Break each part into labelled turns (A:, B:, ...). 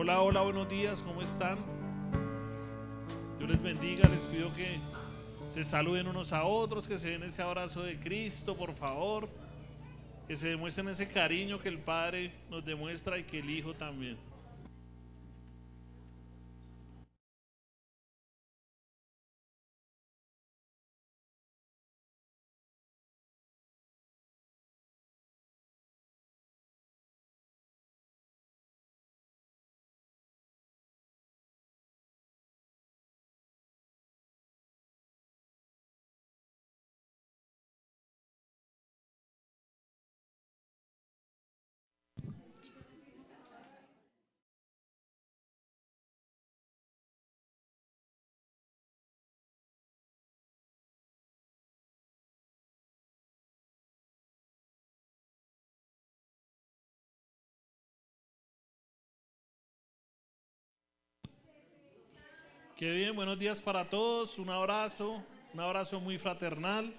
A: Hola, hola, buenos días, ¿cómo están? Dios les bendiga, les pido que se saluden unos a otros, que se den ese abrazo de Cristo, por favor, que se demuestren ese cariño que el Padre nos demuestra y que el Hijo también. Qué bien, buenos días para todos, un abrazo muy fraternal.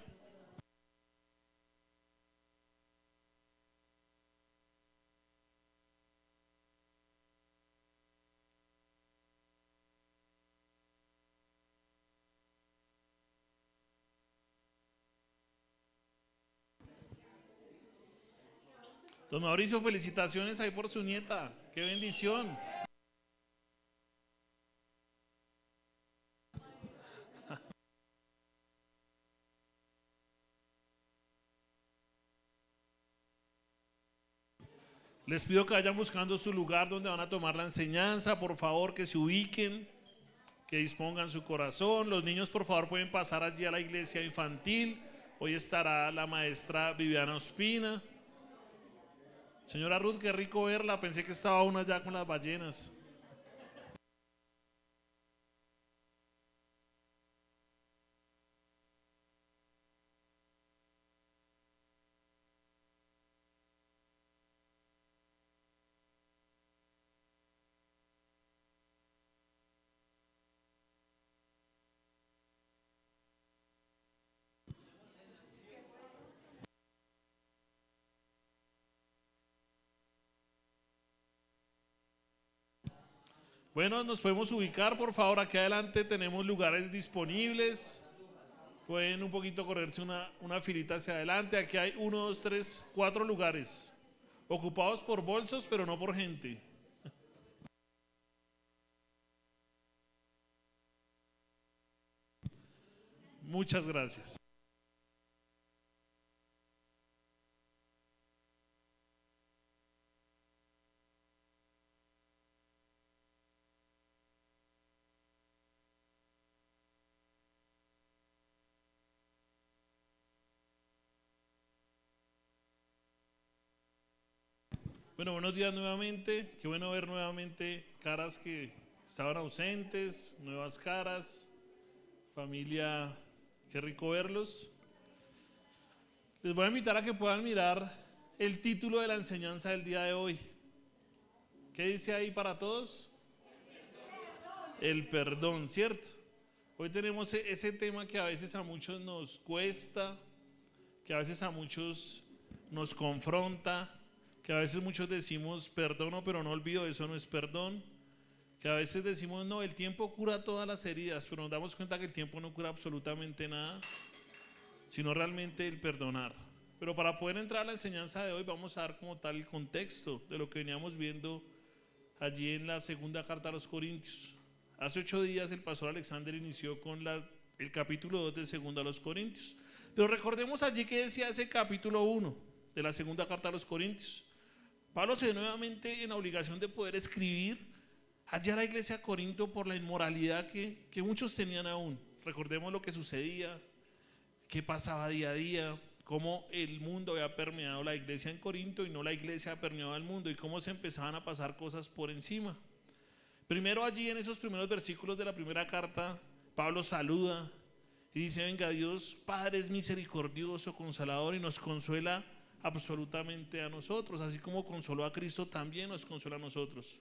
A: Don Mauricio, felicitaciones ahí por su nieta, qué bendición. Les pido que vayan buscando su lugar donde van a tomar la enseñanza, por favor que se ubiquen, que dispongan su corazón. Los niños por favor pueden pasar allí a la iglesia infantil. Hoy estará la maestra Viviana Ospina. Señora Ruth, qué rico verla, pensé que estaba una allá con las ballenas. Bueno, nos podemos ubicar por favor, aquí adelante tenemos lugares disponibles. Pueden un poquito correrse una filita hacia adelante. Aquí hay 1, 2, 3, 4 lugares ocupados por bolsos, pero no por gente. Muchas gracias. Bueno, buenos días nuevamente. Qué bueno ver nuevamente caras que estaban ausentes, nuevas caras. Familia, qué rico verlos. Les voy a invitar a que puedan mirar el título de la enseñanza del día de hoy. ¿Qué dice ahí para todos? El perdón, ¿cierto? Hoy tenemos ese tema que a veces a muchos nos cuesta, que a veces a muchos nos confronta, que a veces muchos decimos perdono pero no olvido, eso no es perdón, que a veces decimos no, el tiempo cura todas las heridas, pero nos damos cuenta que el tiempo no cura absolutamente nada, sino realmente el perdonar. Pero para poder entrar a la enseñanza de hoy vamos a dar como tal el contexto de lo que veníamos viendo allí en la segunda carta a los Corintios. Hace 8 días el pastor Alexander inició con el capítulo 2 de segunda a los Corintios. Pero recordemos allí que decía ese capítulo 1 de la segunda carta a los Corintios. Pablo se ve nuevamente en la obligación de poder escribir allá a la iglesia de Corinto por la inmoralidad que muchos tenían aún. Recordemos lo que sucedía, qué pasaba día a día, cómo el mundo había permeado la iglesia en Corinto y no la iglesia ha permeado el mundo, y cómo se empezaban a pasar cosas por encima. Primero allí en esos primeros versículos de la primera carta, Pablo saluda y dice: venga, Dios Padre es misericordioso, consolador, y nos consuela absolutamente a nosotros, así como consoló a Cristo, también nos consuela a nosotros.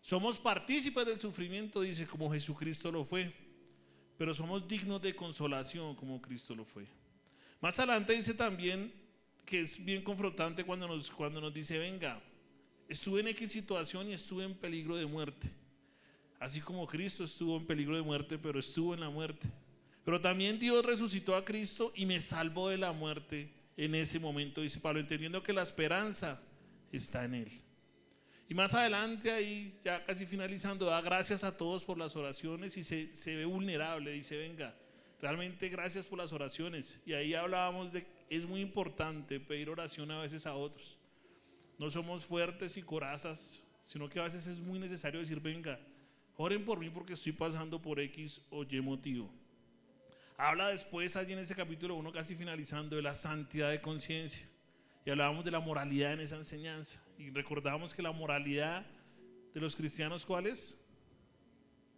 A: Somos partícipes del sufrimiento, dice, como Jesucristo lo fue, pero somos dignos de consolación como Cristo lo fue. Más adelante dice también que es bien confrontante cuando nos dice: venga, Estuve en X situación y estuve en peligro de muerte. Así como Cristo estuvo en peligro de muerte, pero estuvo en la muerte. Pero también Dios resucitó a Cristo y me salvó de la muerte en ese momento, dice Pablo, entendiendo que la esperanza está en Él. Y más adelante, ahí ya casi finalizando, da gracias a todos por las oraciones y se ve vulnerable, dice, venga, realmente gracias por las oraciones. Y ahí hablábamos de que es muy importante pedir oración a veces a otros. No somos fuertes y corazas, sino que a veces es muy necesario decir, venga, oren por mí porque estoy pasando por X o Y motivo. Habla después allí en ese capítulo 1, casi finalizando, de la santidad de conciencia. Y hablábamos de la moralidad en esa enseñanza. Y recordábamos que la moralidad de los cristianos, ¿cuál es?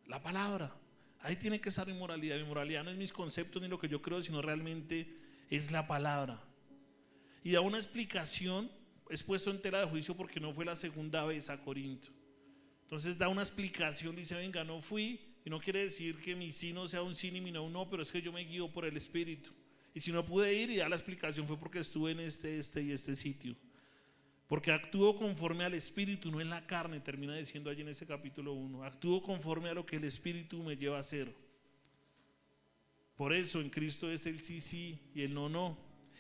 A: La palabra. Ahí tiene que estar mi moralidad. Mi moralidad no es mis conceptos ni lo que yo creo, sino realmente es la palabra. Y da una explicación, es puesto en tela de juicio porque no fue la segunda vez a Corinto. Entonces da una explicación, dice, venga, no fui, y no quiere decir que mi sí no sea un sí ni mi no un no, pero es que yo me guío por el Espíritu. Y si no pude ir y dar la explicación fue porque estuve en este y este sitio. Porque actúo conforme al Espíritu, no en la carne, termina diciendo allí en ese capítulo 1. Actúo conforme a lo que el Espíritu me lleva a hacer. Por eso en Cristo es el sí, sí y el no, no.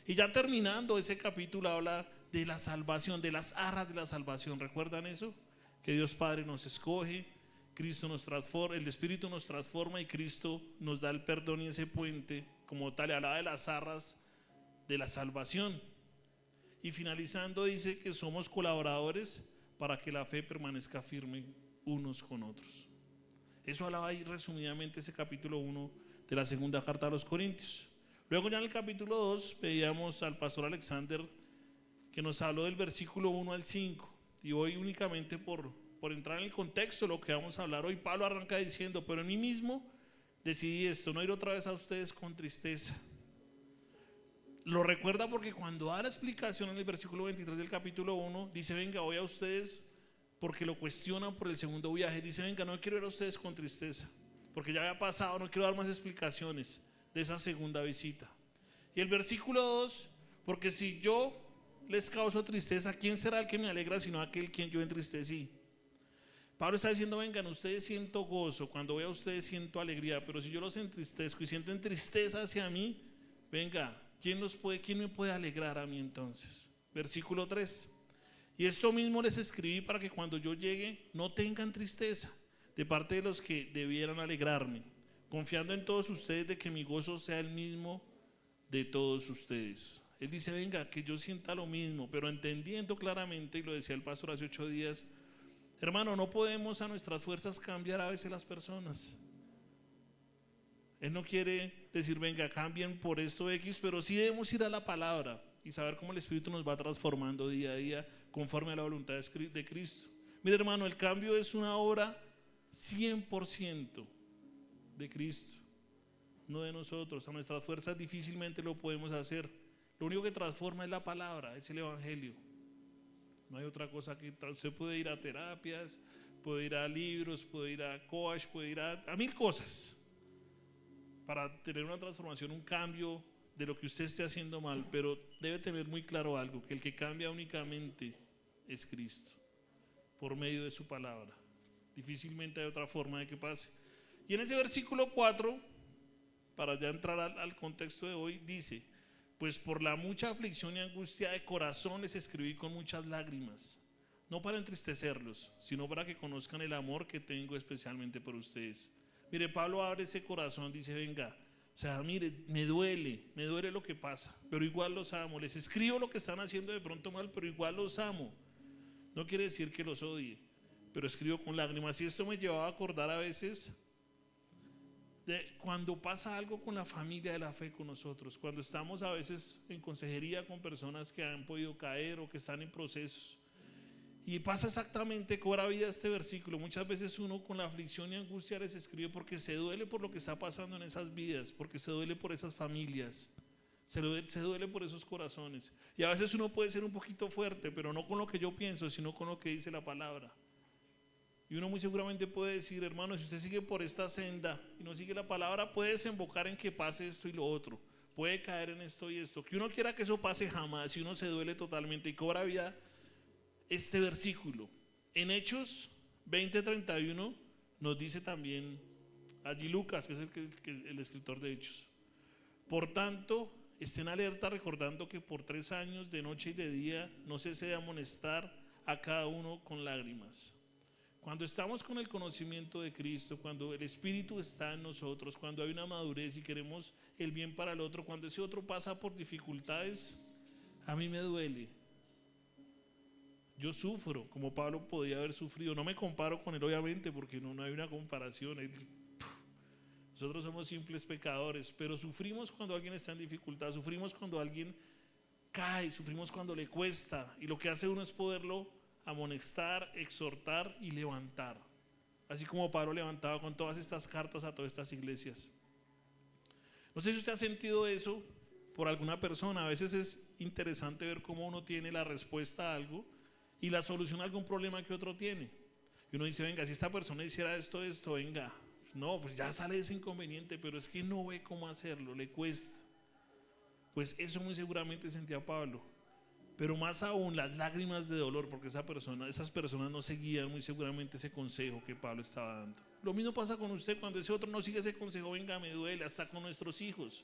A: Y ya terminando ese capítulo habla de la salvación, de las arras de la salvación. ¿Recuerdan eso? Que Dios Padre nos escoge, Cristo nos transforma, el Espíritu nos transforma y Cristo nos da el perdón y ese puente, como tal, hablaba de las arras de la salvación. Y finalizando dice que somos colaboradores para que la fe permanezca firme unos con otros. Eso hablaba ahí resumidamente ese capítulo 1 de la segunda carta a los Corintios. Luego ya en el capítulo 2 veíamos al pastor Alexander que nos habló del versículo 1 al 5. Y hoy únicamente por entrar en el contexto de lo que vamos a hablar hoy, Pablo arranca diciendo, pero en mí mismo decidí esto, no ir otra vez a ustedes con tristeza. Lo recuerda porque cuando da la explicación en el versículo 23 del capítulo 1, dice, venga, voy a ustedes porque lo cuestionan por el segundo viaje. Dice, venga, no quiero ir a ustedes con tristeza, porque ya había pasado, no quiero dar más explicaciones de esa segunda visita. Y el versículo 2, porque si yo les causo tristeza, ¿quién será el que me alegra sino aquel quien yo entristecí? Pablo está diciendo, vengan, ustedes siento gozo, cuando voy a ustedes siento alegría, pero si yo los entristezco y sienten tristeza hacia mí, venga, ¿quién me puede alegrar a mí entonces? Versículo 3, y esto mismo les escribí para que cuando yo llegue no tengan tristeza de parte de los que debieran alegrarme, confiando en todos ustedes de que mi gozo sea el mismo de todos ustedes. Él dice, venga, que yo sienta lo mismo, pero entendiendo claramente, y lo decía el pastor hace 8 días, hermano, no podemos a nuestras fuerzas cambiar a veces las personas. Él no quiere decir, venga, cambien por esto X, pero sí debemos ir a la palabra y saber cómo el Espíritu nos va transformando día a día conforme a la voluntad de Cristo. Mire, hermano, el cambio es una obra 100% de Cristo, no de nosotros. A nuestras fuerzas difícilmente lo podemos hacer. Lo único que transforma es la palabra, es el Evangelio. No hay otra cosa que usted puede ir a terapias, puede ir a libros, puede ir a coach, puede ir a 1000 cosas para tener una transformación, un cambio de lo que usted esté haciendo mal, pero debe tener muy claro algo, que el que cambia únicamente es Cristo, por medio de su palabra. Difícilmente hay otra forma de que pase. Y en ese versículo 4, para ya entrar al contexto de hoy, dice, pues por la mucha aflicción y angustia de corazón les escribí con muchas lágrimas, no para entristecerlos, sino para que conozcan el amor que tengo especialmente por ustedes. Mire, Pablo abre ese corazón, dice, venga, o sea, mire, me duele lo que pasa, pero igual los amo. Les escribo lo que están haciendo de pronto mal, pero igual los amo. No quiere decir que los odie, pero escribo con lágrimas. Y esto me llevaba a acordar a veces de cuando pasa algo con la familia de la fe con nosotros, cuando estamos a veces en consejería con personas que han podido caer o que están en procesos. Y pasa exactamente, cobra vida este versículo. Muchas veces uno con la aflicción y angustia les escribe porque se duele por lo que está pasando en esas vidas, porque se duele por esas familias, se duele por esos corazones. Y a veces uno puede ser un poquito fuerte, pero no con lo que yo pienso, sino con lo que dice la palabra. Y uno muy seguramente puede decir, hermano, si usted sigue por esta senda y no sigue la palabra, puede desembocar en que pase esto y lo otro, puede caer en esto y esto. Que uno quiera que eso pase jamás, si uno se duele totalmente y cobra vida, este versículo. En Hechos 20:31 nos dice también allí Lucas, que es el escritor de Hechos. Por tanto, estén alerta recordando que por 3 años de noche y de día no cese de amonestar a cada uno con lágrimas. Cuando estamos con el conocimiento de Cristo, cuando el Espíritu está en nosotros, cuando hay una madurez y queremos el bien para el otro, cuando ese otro pasa por dificultades, a mí me duele. Yo sufro, como Pablo podía haber sufrido. No me comparo con él, obviamente, porque no hay una comparación. Nosotros somos simples pecadores, pero sufrimos cuando alguien está en dificultad, sufrimos cuando alguien cae, sufrimos cuando le cuesta. Y lo que hace uno es poderlo amonestar, exhortar y levantar. Así como Pablo levantaba con todas estas cartas a todas estas iglesias. No sé si usted ha sentido eso por alguna persona. A veces es interesante ver cómo uno tiene la respuesta a algo y la solución a algún problema que otro tiene. Y uno dice, venga, si esta persona hiciera esto, venga. No, pues ya sale ese inconveniente, pero es que no ve cómo hacerlo, le cuesta. Pues eso muy seguramente sentía Pablo. Pero más aún las lágrimas de dolor, porque esas personas no seguían muy seguramente ese consejo que Pablo estaba dando. Lo mismo pasa con usted cuando ese otro no sigue ese consejo, venga, me duele, hasta con nuestros hijos.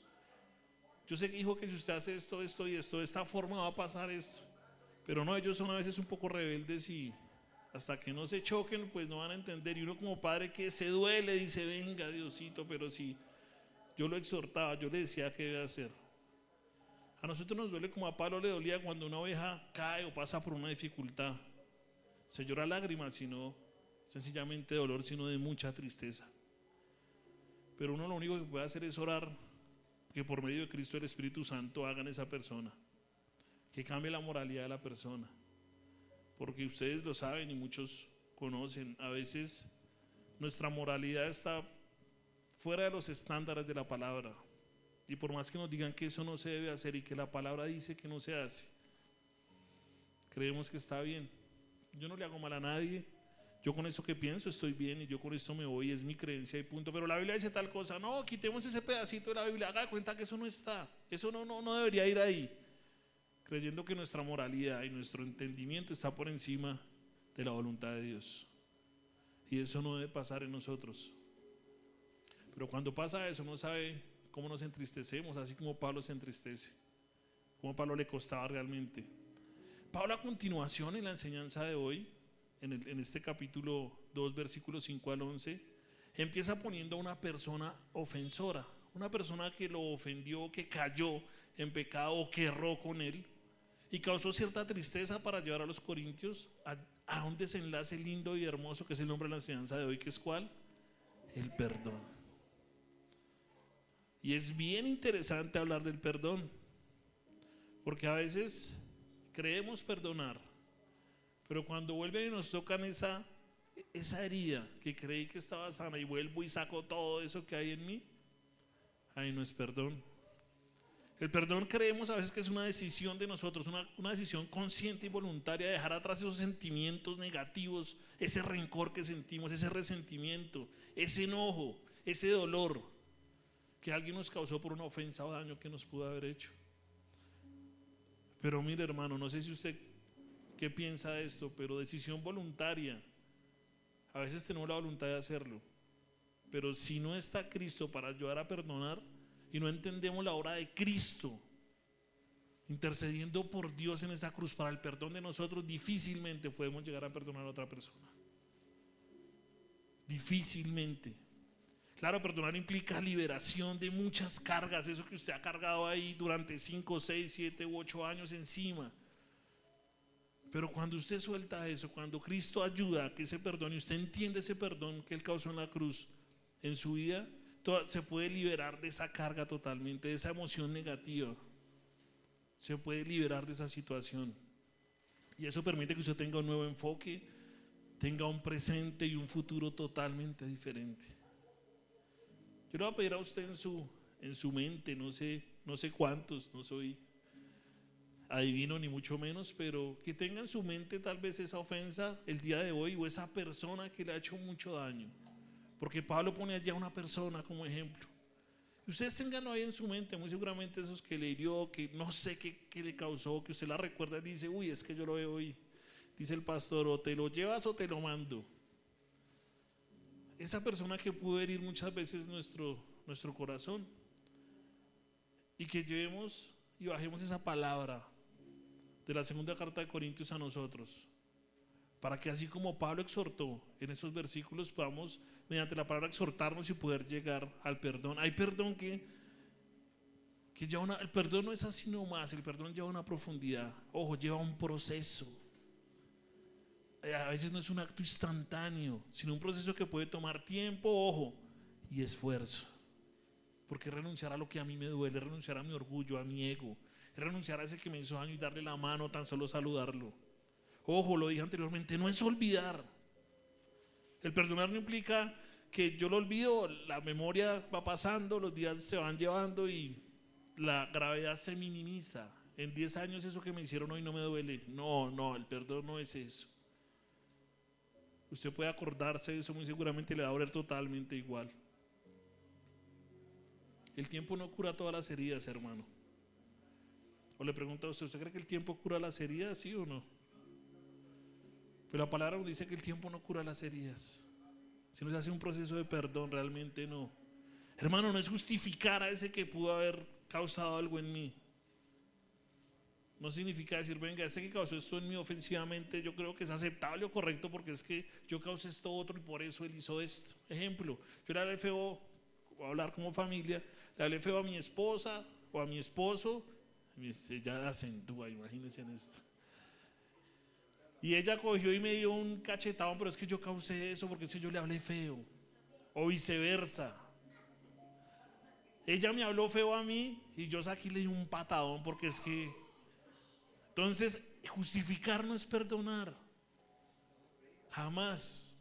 A: Yo sé que hijo, que si usted hace esto y esto, de esta forma va a pasar esto. Pero no, ellos son a veces un poco rebeldes y hasta que no se choquen, pues no van a entender. Y uno como padre que se duele, dice, venga Diosito, pero si yo lo exhortaba, yo le decía qué debe hacer. A nosotros nos duele como a Pablo le dolía cuando una oveja cae o pasa por una dificultad. Se llora lágrimas, sino sencillamente dolor, sino de mucha tristeza. Pero uno lo único que puede hacer es orar que por medio de Cristo el Espíritu Santo haga en esa persona, que cambie la moralidad de la persona. Porque ustedes lo saben y muchos conocen, a veces nuestra moralidad está fuera de los estándares de la palabra. Y por más que nos digan que eso no se debe hacer y que la palabra dice que no se hace, creemos que está bien. Yo no le hago mal a nadie, yo con esto que pienso estoy bien y yo con esto me voy, es mi creencia y punto. Pero la Biblia dice tal cosa, no, quitemos ese pedacito de la Biblia, haga de cuenta que eso no está, eso no debería ir ahí, creyendo que nuestra moralidad y nuestro entendimiento está por encima de la voluntad de Dios. Y eso no debe pasar en nosotros. Pero cuando pasa eso, no sabe cómo nos entristecemos, así como Pablo se entristece, como a Pablo le costaba realmente. Pablo, a continuación en la enseñanza de hoy, en este capítulo 2, versículos 5 al 11, empieza poniendo a una persona ofensora, una persona que lo ofendió, que cayó en pecado o que erró con él y causó cierta tristeza para llevar a los corintios a un desenlace lindo y hermoso, que es el nombre de la enseñanza de hoy, que es ¿cuál? El perdón. Y es bien interesante hablar del perdón, porque a veces creemos perdonar, pero cuando vuelven y nos tocan esa herida que creí que estaba sana y vuelvo y saco todo eso que hay en mí, ahí no es perdón. El perdón creemos a veces que es una decisión de nosotros, una decisión consciente y voluntaria de dejar atrás esos sentimientos negativos, ese rencor que sentimos, ese resentimiento, ese enojo, ese dolor que alguien nos causó por una ofensa o daño que nos pudo haber hecho. Pero mire, hermano, no sé si usted qué piensa de esto, pero decisión voluntaria, a veces tenemos la voluntad de hacerlo, pero si no está Cristo para ayudar a perdonar y no entendemos la obra de Cristo intercediendo por Dios en esa cruz para el perdón de nosotros, difícilmente podemos llegar a perdonar a otra persona. Difícilmente. Claro, perdonar implica liberación de muchas cargas, eso que usted ha cargado ahí durante 5, 6, 7 u 8 años encima. Pero cuando usted suelta eso, cuando Cristo ayuda a que ese perdón, y usted entiende ese perdón que Él causó en la cruz en su vida, se puede liberar de esa carga totalmente, de esa emoción negativa. Se puede liberar de esa situación. Y eso permite que usted tenga un nuevo enfoque, tenga un presente y un futuro totalmente diferente. Yo le voy a pedir a usted en su mente, no sé cuántos, no soy adivino ni mucho menos, pero que tenga en su mente tal vez esa ofensa el día de hoy o esa persona que le ha hecho mucho daño. Porque Pablo pone allá una persona como ejemplo. Y ustedes tengan ahí en su mente, muy seguramente esos que le hirió, que no sé qué le causó, que usted la recuerda y dice, uy, es que yo lo veo hoy. dice el pastor, o te lo llevas o te lo mando. Esa persona que pudo herir muchas veces nuestro corazón, y que llevemos y bajemos esa palabra de la segunda carta de Corintios a nosotros, para que así como Pablo exhortó en esos versículos, podamos mediante la palabra exhortarnos y poder llegar al perdón. Hay perdón que lleva el perdón no es así nomás, el perdón lleva una profundidad, ojo, lleva un proceso. A veces no es un acto instantáneo, sino un proceso que puede tomar tiempo, ojo, y esfuerzo. Porque renunciar a lo que a mí me duele, renunciar a mi orgullo, a mi ego, renunciar a ese que me hizo daño y darle la mano, tan solo saludarlo. Ojo, lo dije anteriormente, no es olvidar. El perdonar no implica que yo lo olvido, la memoria va pasando, los días se van llevando y la gravedad se minimiza. En 10 años eso que me hicieron hoy no me duele. No, el perdón no es eso. Usted puede acordarse de eso, muy seguramente le va a doler totalmente igual. El tiempo no cura todas las heridas, hermano. O le pregunto a usted, ¿usted cree que el tiempo cura las heridas, sí o no? Pero la palabra nos dice que el tiempo no cura las heridas. Si no se hace un proceso de perdón, realmente no. Hermano, no es justificar a ese que pudo haber causado algo en mí. No significa decir, venga, ese que causó esto en mí ofensivamente, yo creo que es aceptable o correcto porque es que yo causé esto otro y por eso él hizo esto. Ejemplo, yo le hablé feo, voy a hablar como familia, le hablé feo a mi esposa o a mi esposo, ella acentúa, imagínense en esto. Y ella cogió y me dio un cachetón, pero es que yo causé eso porque es que yo le hablé feo. O viceversa. Ella me habló feo a mí y yo saqué y le di un patadón porque es que... Entonces, justificar no es perdonar. Jamás.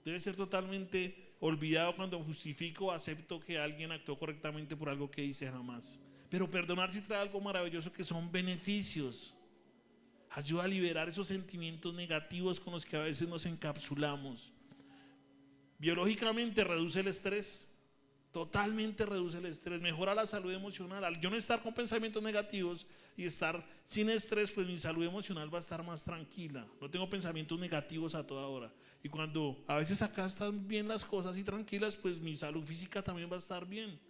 A: Debe ser totalmente olvidado cuando justifico o acepto que alguien actuó correctamente por algo que hice, jamás. Pero perdonar sí trae algo maravilloso que son beneficios. Ayuda a liberar esos sentimientos negativos con los que a veces nos encapsulamos. Biológicamente reduce el estrés. Totalmente reduce el estrés, mejora la salud emocional. Al yo no estar con pensamientos negativos y estar sin estrés, pues mi salud emocional va a estar más tranquila. No tengo pensamientos negativos a toda hora. Y cuando a veces acá están bien las cosas y tranquilas, pues mi salud física también va a estar bien.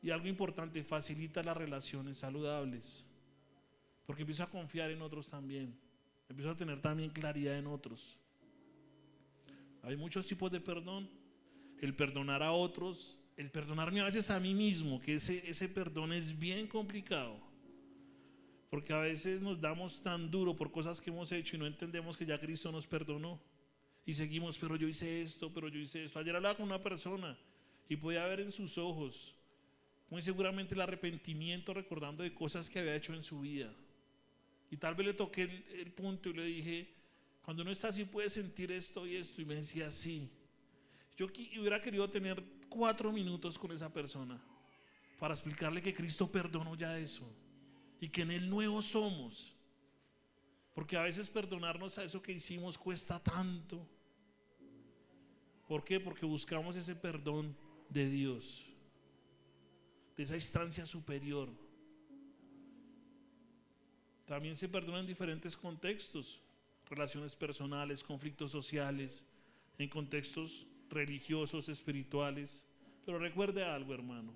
A: Y algo importante, facilita las relaciones saludables. Porque empiezo a confiar en otros también. Empiezo a tener también claridad en otros. Hay muchos tipos de perdón. El perdonar a otros, el perdonarme a veces a mí mismo, que ese perdón es bien complicado. Porque a veces nos damos tan duro por cosas que hemos hecho y no entendemos que ya Cristo nos perdonó. Y seguimos, pero yo hice esto, pero yo hice esto. Ayer hablaba con una persona y podía ver en sus ojos muy seguramente el arrepentimiento recordando de cosas que había hecho en su vida. Y tal vez le toqué el punto y le dije, cuando uno está así puede sentir esto y esto. Y me decía, sí. Yo hubiera querido tener 4 minutos con esa persona para explicarle que Cristo perdonó ya eso y que en Él nuevos somos. Porque a veces perdonarnos a eso que hicimos cuesta tanto. ¿Por qué? Porque buscamos ese perdón de Dios, de esa instancia superior. También se perdona en diferentes contextos, relaciones personales, conflictos sociales, en contextos religiosos, espirituales. Pero recuerde algo, hermano,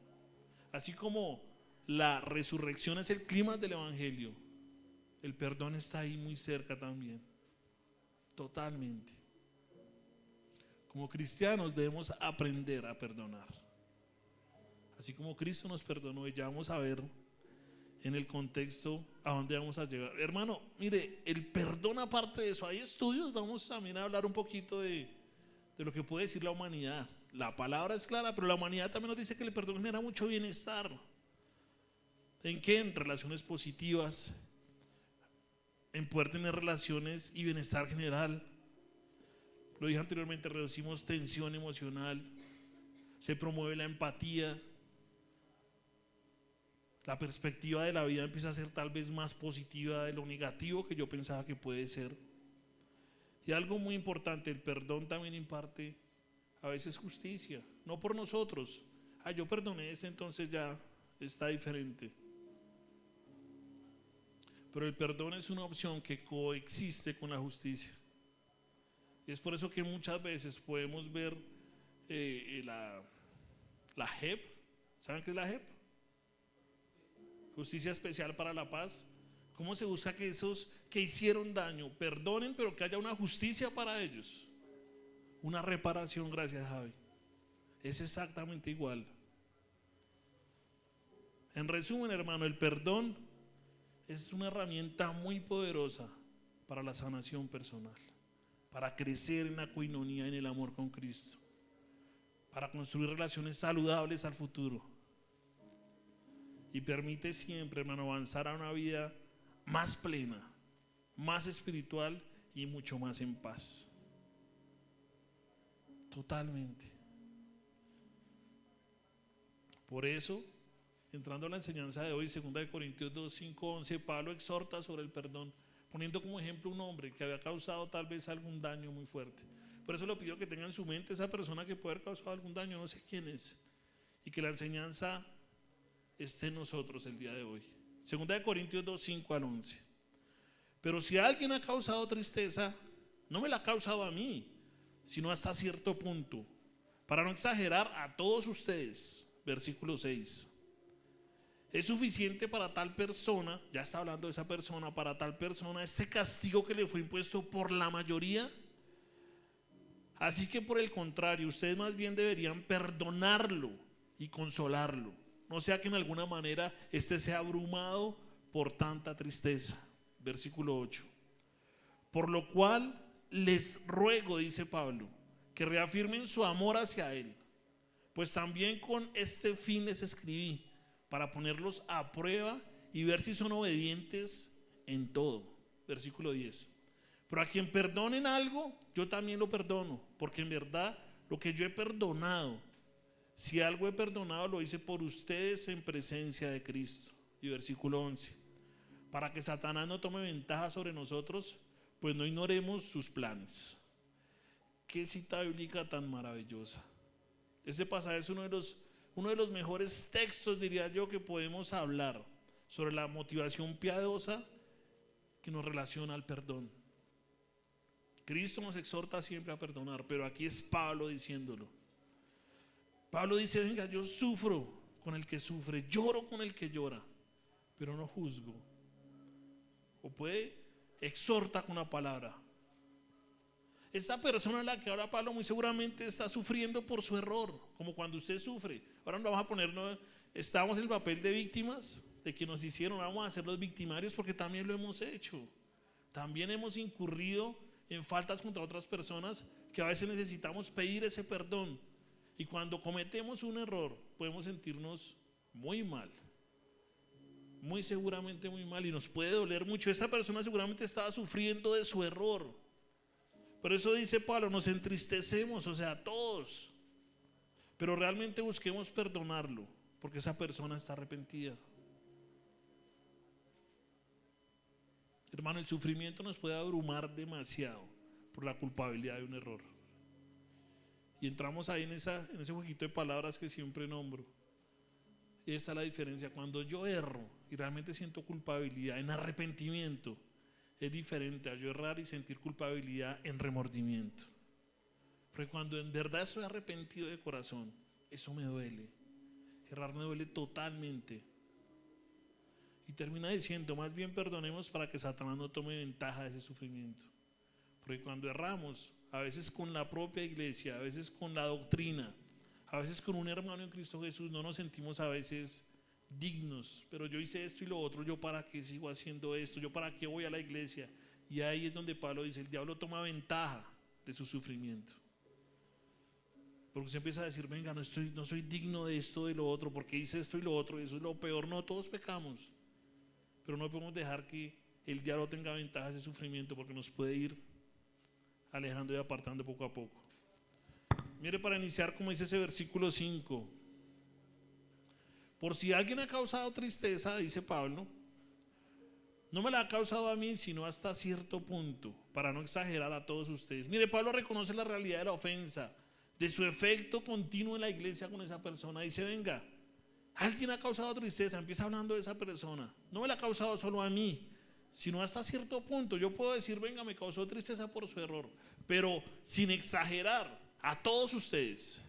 A: así como la resurrección es el clima del evangelio, el perdón está ahí muy cerca también, totalmente. Como cristianos debemos aprender a perdonar, así como Cristo nos perdonó. Y ya vamos a ver en el contexto a dónde vamos a llegar. Hermano, mire, el perdón, aparte de eso, hay estudios, vamos también a hablar un poquito de lo que puede decir la humanidad. La palabra es clara, pero la humanidad también nos dice que el perdón genera mucho bienestar. ¿En qué? En relaciones positivas, en poder tener relaciones y bienestar general. Lo dije anteriormente, reducimos tensión emocional, se promueve la empatía, la perspectiva de la vida empieza a ser tal vez más positiva de lo negativo que yo pensaba que puede ser. Y algo muy importante, el perdón también imparte a veces justicia, no por nosotros. Yo perdoné entonces ya está diferente. Pero el perdón es una opción que coexiste con la justicia. Y es por eso que muchas veces podemos ver la JEP. ¿Saben qué es la JEP? Justicia Especial para la Paz. ¿Cómo se busca que esos que hicieron daño perdonen, pero que haya una justicia para ellos? Una reparación, gracias Javi. Es exactamente igual. En resumen, hermano, el perdón es una herramienta muy poderosa para la sanación personal, para crecer en la coinonía, en el amor con Cristo, para construir relaciones saludables al futuro. Y permite siempre, hermano, avanzar a una vida más plena, más espiritual y mucho más en paz. Totalmente. Por eso, entrando a la enseñanza de hoy, 2 Corintios 2, 5, 11, Pablo exhorta sobre el perdón, poniendo como ejemplo un hombre que había causado tal vez algún daño muy fuerte. Por eso le pido que tenga en su mente esa persona que puede haber causado algún daño, no sé quién es, y que la enseñanza esté en nosotros el día de hoy. 2 Corintios 2, 5 al 11. Pero si alguien ha causado tristeza, no me la ha causado a mí, sino hasta cierto punto, para no exagerar, a todos ustedes. Versículo 6. Es suficiente para tal persona, ya está hablando de esa persona, para tal persona este castigo que le fue impuesto por la mayoría. Así que por el contrario, ustedes más bien deberían perdonarlo y consolarlo, no sea que en alguna manera éste sea abrumado por tanta tristeza. Versículo 8. Por lo cual les ruego, dice Pablo, que reafirmen su amor hacia él, pues también con este fin les escribí, para ponerlos a prueba y ver si son obedientes en todo. Versículo 10. Pero a quien perdonen algo, yo también lo perdono, porque en verdad lo que yo he perdonado, si algo he perdonado, lo hice por ustedes en presencia de Cristo. Y versículo 11. Para que Satanás no tome ventaja sobre nosotros, pues no ignoremos sus planes. Qué cita bíblica tan maravillosa. Este pasaje es uno de los mejores textos, diría yo, que podemos hablar sobre la motivación piadosa que nos relaciona al perdón. Cristo nos exhorta siempre a perdonar, pero aquí es Pablo diciéndolo. Pablo dice, venga, yo sufro con el que sufre, lloro con el que llora, pero no juzgo. O puede, exhorta con una palabra. Esta persona en la que ahora Pablo muy seguramente está sufriendo por su error, como cuando usted sufre. Ahora nos vamos a ponernos, estamos en el papel de víctimas, de que nos hicieron, vamos a ser los victimarios porque también lo hemos hecho. También hemos incurrido en faltas contra otras personas que a veces necesitamos pedir ese perdón. Y cuando cometemos un error podemos sentirnos muy mal, muy seguramente muy mal, y nos puede doler mucho. Esta persona seguramente estaba sufriendo de su error. Por eso dice Pablo, nos entristecemos, o sea, todos, pero realmente busquemos perdonarlo, porque esa persona está arrepentida. Hermano, el sufrimiento nos puede abrumar demasiado por la culpabilidad de un error. Y entramos ahí en ese jueguito de palabras que siempre nombro. Y esa es la diferencia. Cuando yo erro y realmente siento culpabilidad en arrepentimiento, es diferente a yo errar y sentir culpabilidad en remordimiento. Porque cuando en verdad estoy arrepentido de corazón, eso me duele. Errar me duele totalmente. Y termina diciendo, más bien perdonemos para que Satanás no tome ventaja de ese sufrimiento. Porque cuando erramos, a veces con la propia iglesia, a veces con la doctrina, a veces con un hermano en Cristo Jesús, no nos sentimos a veces dignos. Pero yo hice esto y lo otro, yo para qué sigo haciendo esto, yo para qué voy a la iglesia. Y ahí es donde Pablo dice, el diablo toma ventaja de su sufrimiento. Porque se empieza a decir, venga, no soy digno de esto, de lo otro, porque hice esto y lo otro, y eso es lo peor. No, todos pecamos, pero no podemos dejar que el diablo tenga ventaja de ese sufrimiento, porque nos puede ir alejando y apartando poco a poco. Mire, para iniciar, como dice ese versículo 5, por si alguien ha causado tristeza, dice Pablo, no me la ha causado a mí, sino hasta cierto punto, para no exagerar a todos ustedes. Mire, Pablo reconoce la realidad de la ofensa, de su efecto continuo en la iglesia con esa persona. Dice, venga, alguien ha causado tristeza, empieza hablando de esa persona, no me la ha causado solo a mí, sino hasta cierto punto. Yo puedo decir, venga, me causó tristeza por su error, pero sin exagerar. A todos ustedes,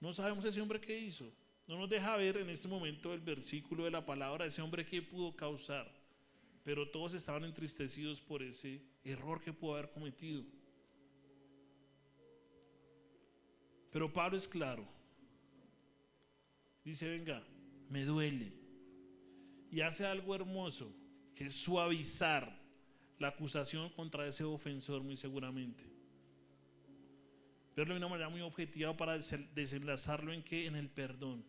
A: no sabemos ese hombre qué hizo. No nos deja ver en este momento el versículo de la palabra, ese hombre que pudo causar, pero todos estaban entristecidos por ese error que pudo haber cometido. Pero Pablo es claro, dice, venga, me duele, y hace algo hermoso, que es suavizar la acusación contra ese ofensor muy seguramente. Verlo de una manera muy objetiva para desenlazarlo en ¿qué? En el perdón.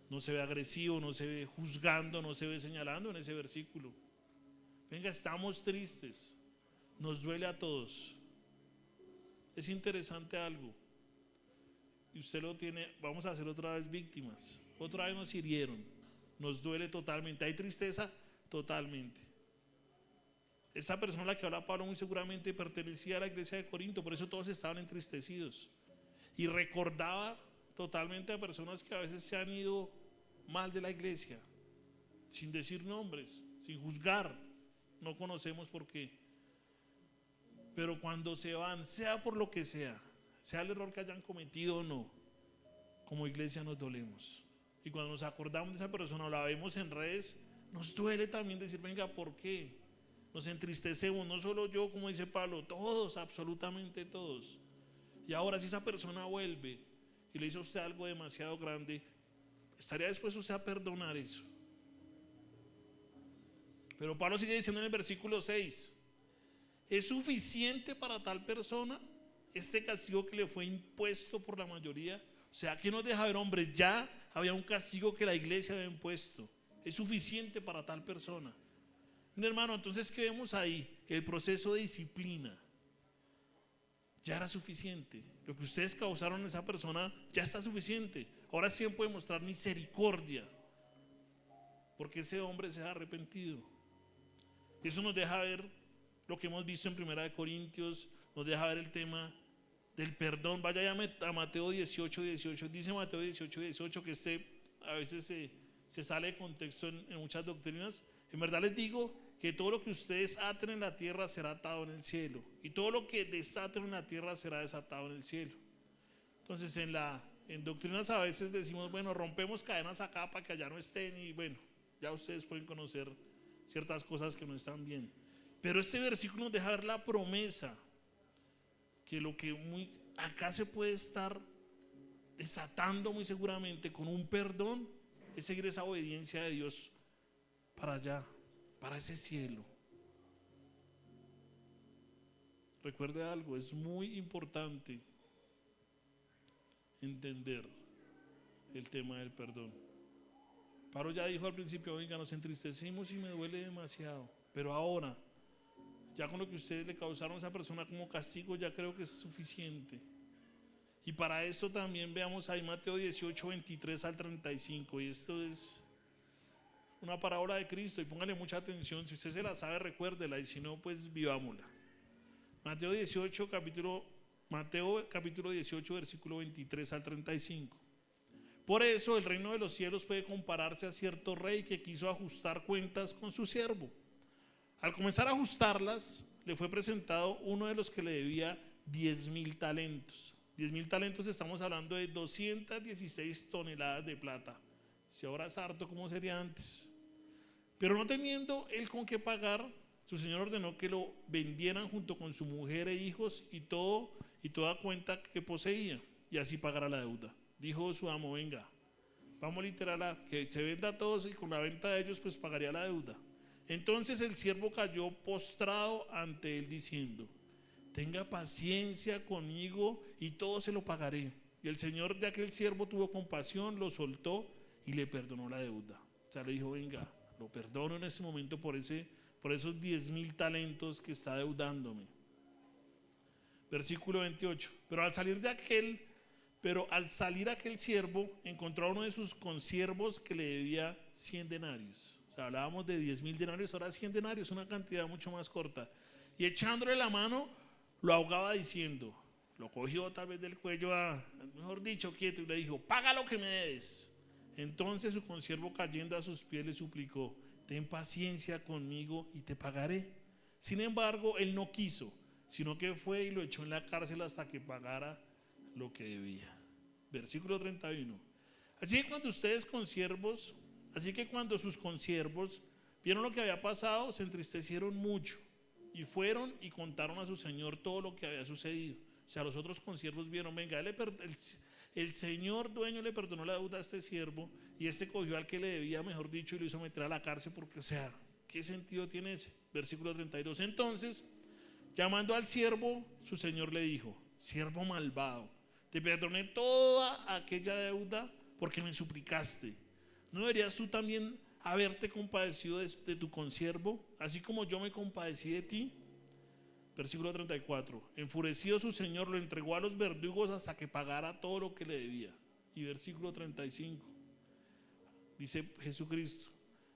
A: No se ve agresivo, no se ve juzgando, no se ve señalando en ese versículo. Venga, estamos tristes, nos duele a todos. Es interesante algo, y usted lo tiene, vamos a hacer otra vez víctimas, otra vez nos hirieron, nos duele totalmente, hay tristeza totalmente. Esta persona a la que habla Pablo muy seguramente pertenecía a la iglesia de Corinto, por eso todos estaban entristecidos, y recordaba totalmente a personas que a veces se han ido mal de la iglesia, sin decir nombres, sin juzgar, no conocemos por qué, pero cuando se van, sea por lo que sea el error que hayan cometido o no, como iglesia nos dolemos, y cuando nos acordamos de esa persona o la vemos en redes, nos duele también decir, venga, ¿por qué? Nos entristecemos, no solo yo, como dice Pablo, todos, absolutamente todos. Y ahora si esa persona vuelve y le hizo a usted algo demasiado grande, ¿estaría dispuesto usted a perdonar eso? Pero Pablo sigue diciendo en el versículo 6, ¿es suficiente para tal persona este castigo que le fue impuesto por la mayoría? O sea, ¿qué nos deja ver, hombre? Ya había un castigo que la iglesia había impuesto. ¿Es suficiente para tal persona? Mi hermano, entonces, ¿qué vemos ahí? El proceso de disciplina ya era suficiente. Lo que ustedes causaron a esa persona ya está suficiente. Ahora sí puede mostrar misericordia, porque ese hombre se ha arrepentido. Y eso nos deja ver lo que hemos visto en 1 Corintios, nos deja ver el tema del perdón. Vaya ya a Mateo 18:18. Dice Mateo 18:18 que a veces se sale de contexto en muchas doctrinas. En verdad les digo que todo lo que ustedes aten en la tierra será atado en el cielo, y todo lo que desaten en la tierra será desatado en el cielo. Entonces en doctrinas a veces decimos, bueno, rompemos cadenas acá para que allá no estén, y bueno, ya ustedes pueden conocer ciertas cosas que no están bien. Pero este versículo nos deja ver la promesa, que lo que acá se puede estar desatando muy seguramente con un perdón, es seguir esa obediencia de Dios para allá, para ese cielo. Recuerde algo, es muy importante entender el tema del perdón. Pablo ya dijo al principio, venga, nos entristecimos y me duele demasiado, pero ahora, ya con lo que ustedes le causaron a esa persona como castigo, ya creo que es suficiente. Y para esto también veamos ahí Mateo 18:23-35, y esto es una parábola de Cristo, y póngale mucha atención. Si usted se la sabe, recuérdela, y si no, pues vivámosla. Mateo capítulo 18, versículo 23-35. Por eso el reino de los cielos puede compararse a cierto rey que quiso ajustar cuentas con su siervo. Al comenzar a ajustarlas, le fue presentado uno de los que le debía 10,000 talentos. 10,000 talentos, estamos hablando de 216 toneladas de plata. Si ahora es harto, ¿cómo sería antes? Pero no teniendo él con qué pagar, su señor ordenó que lo vendieran junto con su mujer e hijos y toda cuenta que poseía, y así pagara la deuda. Dijo su amo, venga, vamos literal a que se venda a todos, y con la venta de ellos pues pagaría la deuda. Entonces el siervo cayó postrado ante él diciendo, tenga paciencia conmigo y todo se lo pagaré. Y el señor de aquel siervo tuvo compasión, lo soltó y le perdonó la deuda. O sea, le dijo, venga, lo perdono en este momento por esos 10,000 talentos que está deudándome. Versículo 28. Pero al salir aquel siervo, encontró a uno de sus consiervos que le debía 100 denarios. O sea, hablábamos de 10,000 denarios, ahora 100 denarios, una cantidad mucho más corta. Y echándole la mano, lo ahogaba diciendo, lo cogió tal vez del cuello, mejor dicho, quieto, y le dijo, paga lo que me debes. Entonces su consiervo, cayendo a sus pies, le suplicó, ten paciencia conmigo y te pagaré. Sin embargo, él no quiso, sino que fue y lo echó en la cárcel hasta que pagara lo que debía. Versículo 31. Así que cuando sus consiervos vieron lo que había pasado, se entristecieron mucho y fueron y contaron a su señor todo lo que había sucedido. O sea, los otros consiervos vieron, venga, el señor dueño le perdonó la deuda a este siervo y este cogió al que le debía, mejor dicho, y lo hizo meter a la cárcel, porque, o sea, ¿qué sentido tiene ese? Versículo 32. Entonces, llamando al siervo, su señor le dijo: siervo malvado, te perdoné toda aquella deuda porque me suplicaste. ¿No deberías tú también haberte compadecido de tu consiervo, así como yo me compadecí de ti? Versículo 34. Enfurecido su señor lo entregó a los verdugos hasta que pagara todo lo que le debía. Y versículo 35. Dice Jesucristo: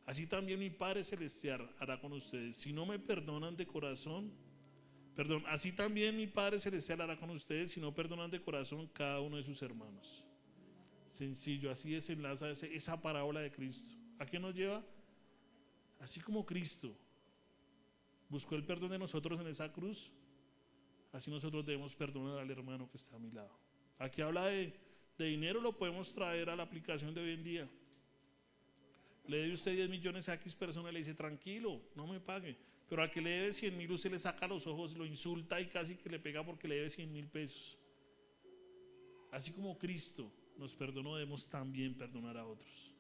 A: así también mi Padre Celestial hará con ustedes, si no me perdonan de corazón. Así también mi Padre Celestial hará con ustedes, si no perdonan de corazón cada uno de sus hermanos. Sencillo, así desenlaza esa parábola de Cristo. ¿A qué nos lleva? Así como Cristo buscó el perdón de nosotros en esa cruz, así nosotros debemos perdonar al hermano que está a mi lado. Aquí habla de dinero, lo podemos traer a la aplicación de hoy en día. Le debe usted 10 millones a X persona y le dice: tranquilo, no me pague. Pero al que le debe 100,000 usted le saca los ojos, lo insulta y casi que le pega porque le debe 100,000 pesos. Así como Cristo nos perdonó, debemos también perdonar a otros.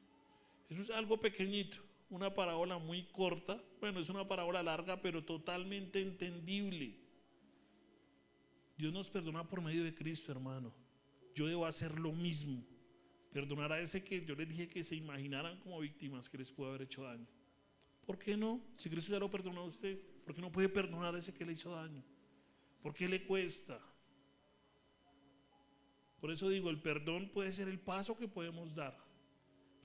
A: Eso es algo pequeñito, una parábola muy corta. Bueno, es una parábola larga, pero totalmente entendible. Dios nos perdona por medio de Cristo, hermano. Yo debo hacer lo mismo, perdonar a ese que yo les dije que se imaginaran como víctimas que les pudo haber hecho daño. ¿Por qué no? Si Cristo ya lo perdonó a usted, ¿por qué no puede perdonar a ese que le hizo daño? ¿Por qué le cuesta? Por eso digo, el perdón puede ser el paso que podemos dar,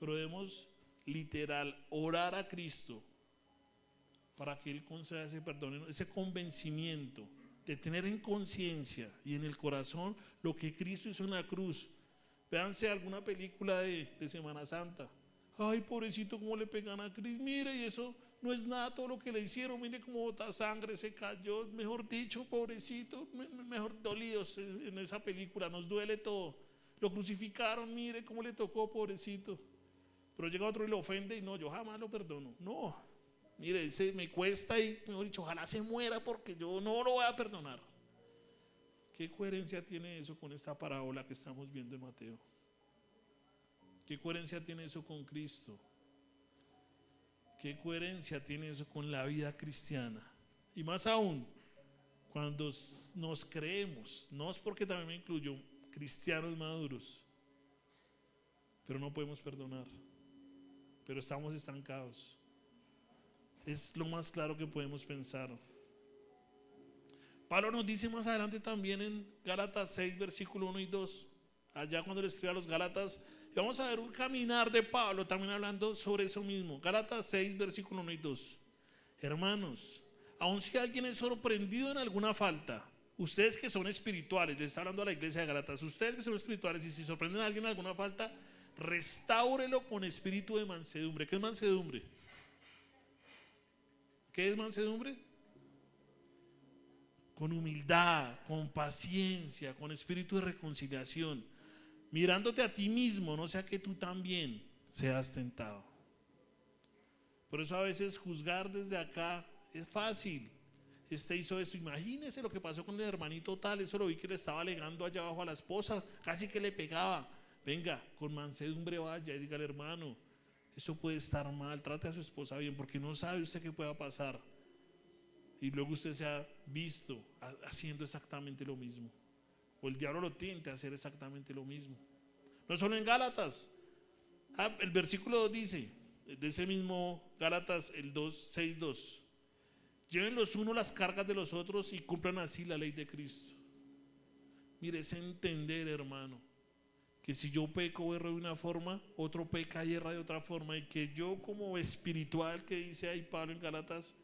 A: pero debemos literal orar a Cristo para que Él conceda ese perdón, ese convencimiento de tener en conciencia y en el corazón lo que Cristo hizo en la cruz. Véanse alguna película de Semana Santa. Ay, pobrecito, cómo le pegan a Cristo. Mire, y eso no es nada todo lo que le hicieron. Mire cómo bota sangre, se cayó. Mejor dicho, pobrecito, mejor dolidos en esa película. Nos duele todo. Lo crucificaron, mire cómo le tocó, pobrecito. Pero llega otro y lo ofende y no, yo jamás lo perdono. No, mire, me cuesta y, mejor dicho, ojalá se muera porque yo no lo voy a perdonar. ¿Qué coherencia tiene eso con esta parábola que estamos viendo en Mateo? ¿Qué coherencia tiene eso con Cristo? ¿Qué coherencia tiene eso con la vida cristiana? Y más aún, cuando nos creemos, no es porque también me incluyo, cristianos maduros, pero no podemos perdonar, pero estamos estancados. Es lo más claro que podemos pensar. Pablo nos dice más adelante también en Gálatas 6, versículo 1 y 2, allá cuando le escribe a los Gálatas. Vamos a ver un caminar de Pablo también hablando sobre eso mismo. Gálatas 6, versículo 1 y 2. Hermanos, aun si alguien es sorprendido en alguna falta, ustedes que son espirituales, les está hablando a la iglesia de Gálatas, ustedes que son espirituales, y si sorprenden a alguien en alguna falta, restáurelo con espíritu de mansedumbre. ¿Qué es mansedumbre? ¿Qué es mansedumbre? Con humildad, con paciencia, con espíritu de reconciliación, mirándote a ti mismo, no sea que tú también seas tentado. Por eso a veces juzgar desde acá es fácil. Este hizo esto, imagínese lo que pasó con el hermanito tal, eso lo vi que le estaba alegando allá abajo a la esposa, casi que le pegaba. Venga, con mansedumbre vaya y diga al hermano, eso puede estar mal, trate a su esposa bien, porque no sabe usted qué pueda pasar. Y luego usted se ha visto haciendo exactamente lo mismo, o el diablo lo tiente a hacer exactamente lo mismo. No solo en Gálatas, el versículo 2 dice, de ese mismo Gálatas, el 6:2, lleven los unos las cargas de los otros y cumplan así la ley de Cristo. Mire, es entender, hermano, que si yo peco o erro de una forma, otro peca y erra de otra forma, y que yo como espiritual, que dice ahí Pablo en Gálatas,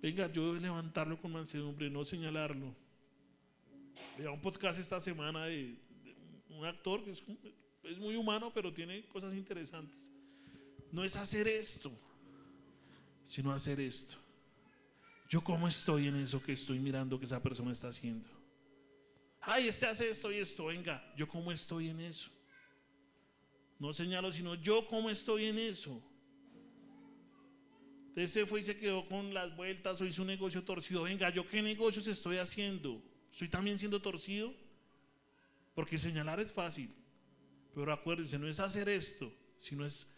A: venga, yo debo levantarlo con mansedumbre, no señalarlo. Veía un podcast esta semana de un actor que es muy humano, pero tiene cosas interesantes. No es hacer esto, sino hacer esto. Yo cómo estoy en eso que estoy mirando que esa persona está haciendo. Ay, este hace esto y esto, venga, yo cómo estoy en eso. No señalo, sino yo cómo estoy en eso. Entonces se fue y se quedó con las vueltas o hizo un negocio torcido. Venga, yo qué negocios estoy haciendo. ¿Estoy también siendo torcido? Porque señalar es fácil. Pero acuérdense, no es hacer esto, sino es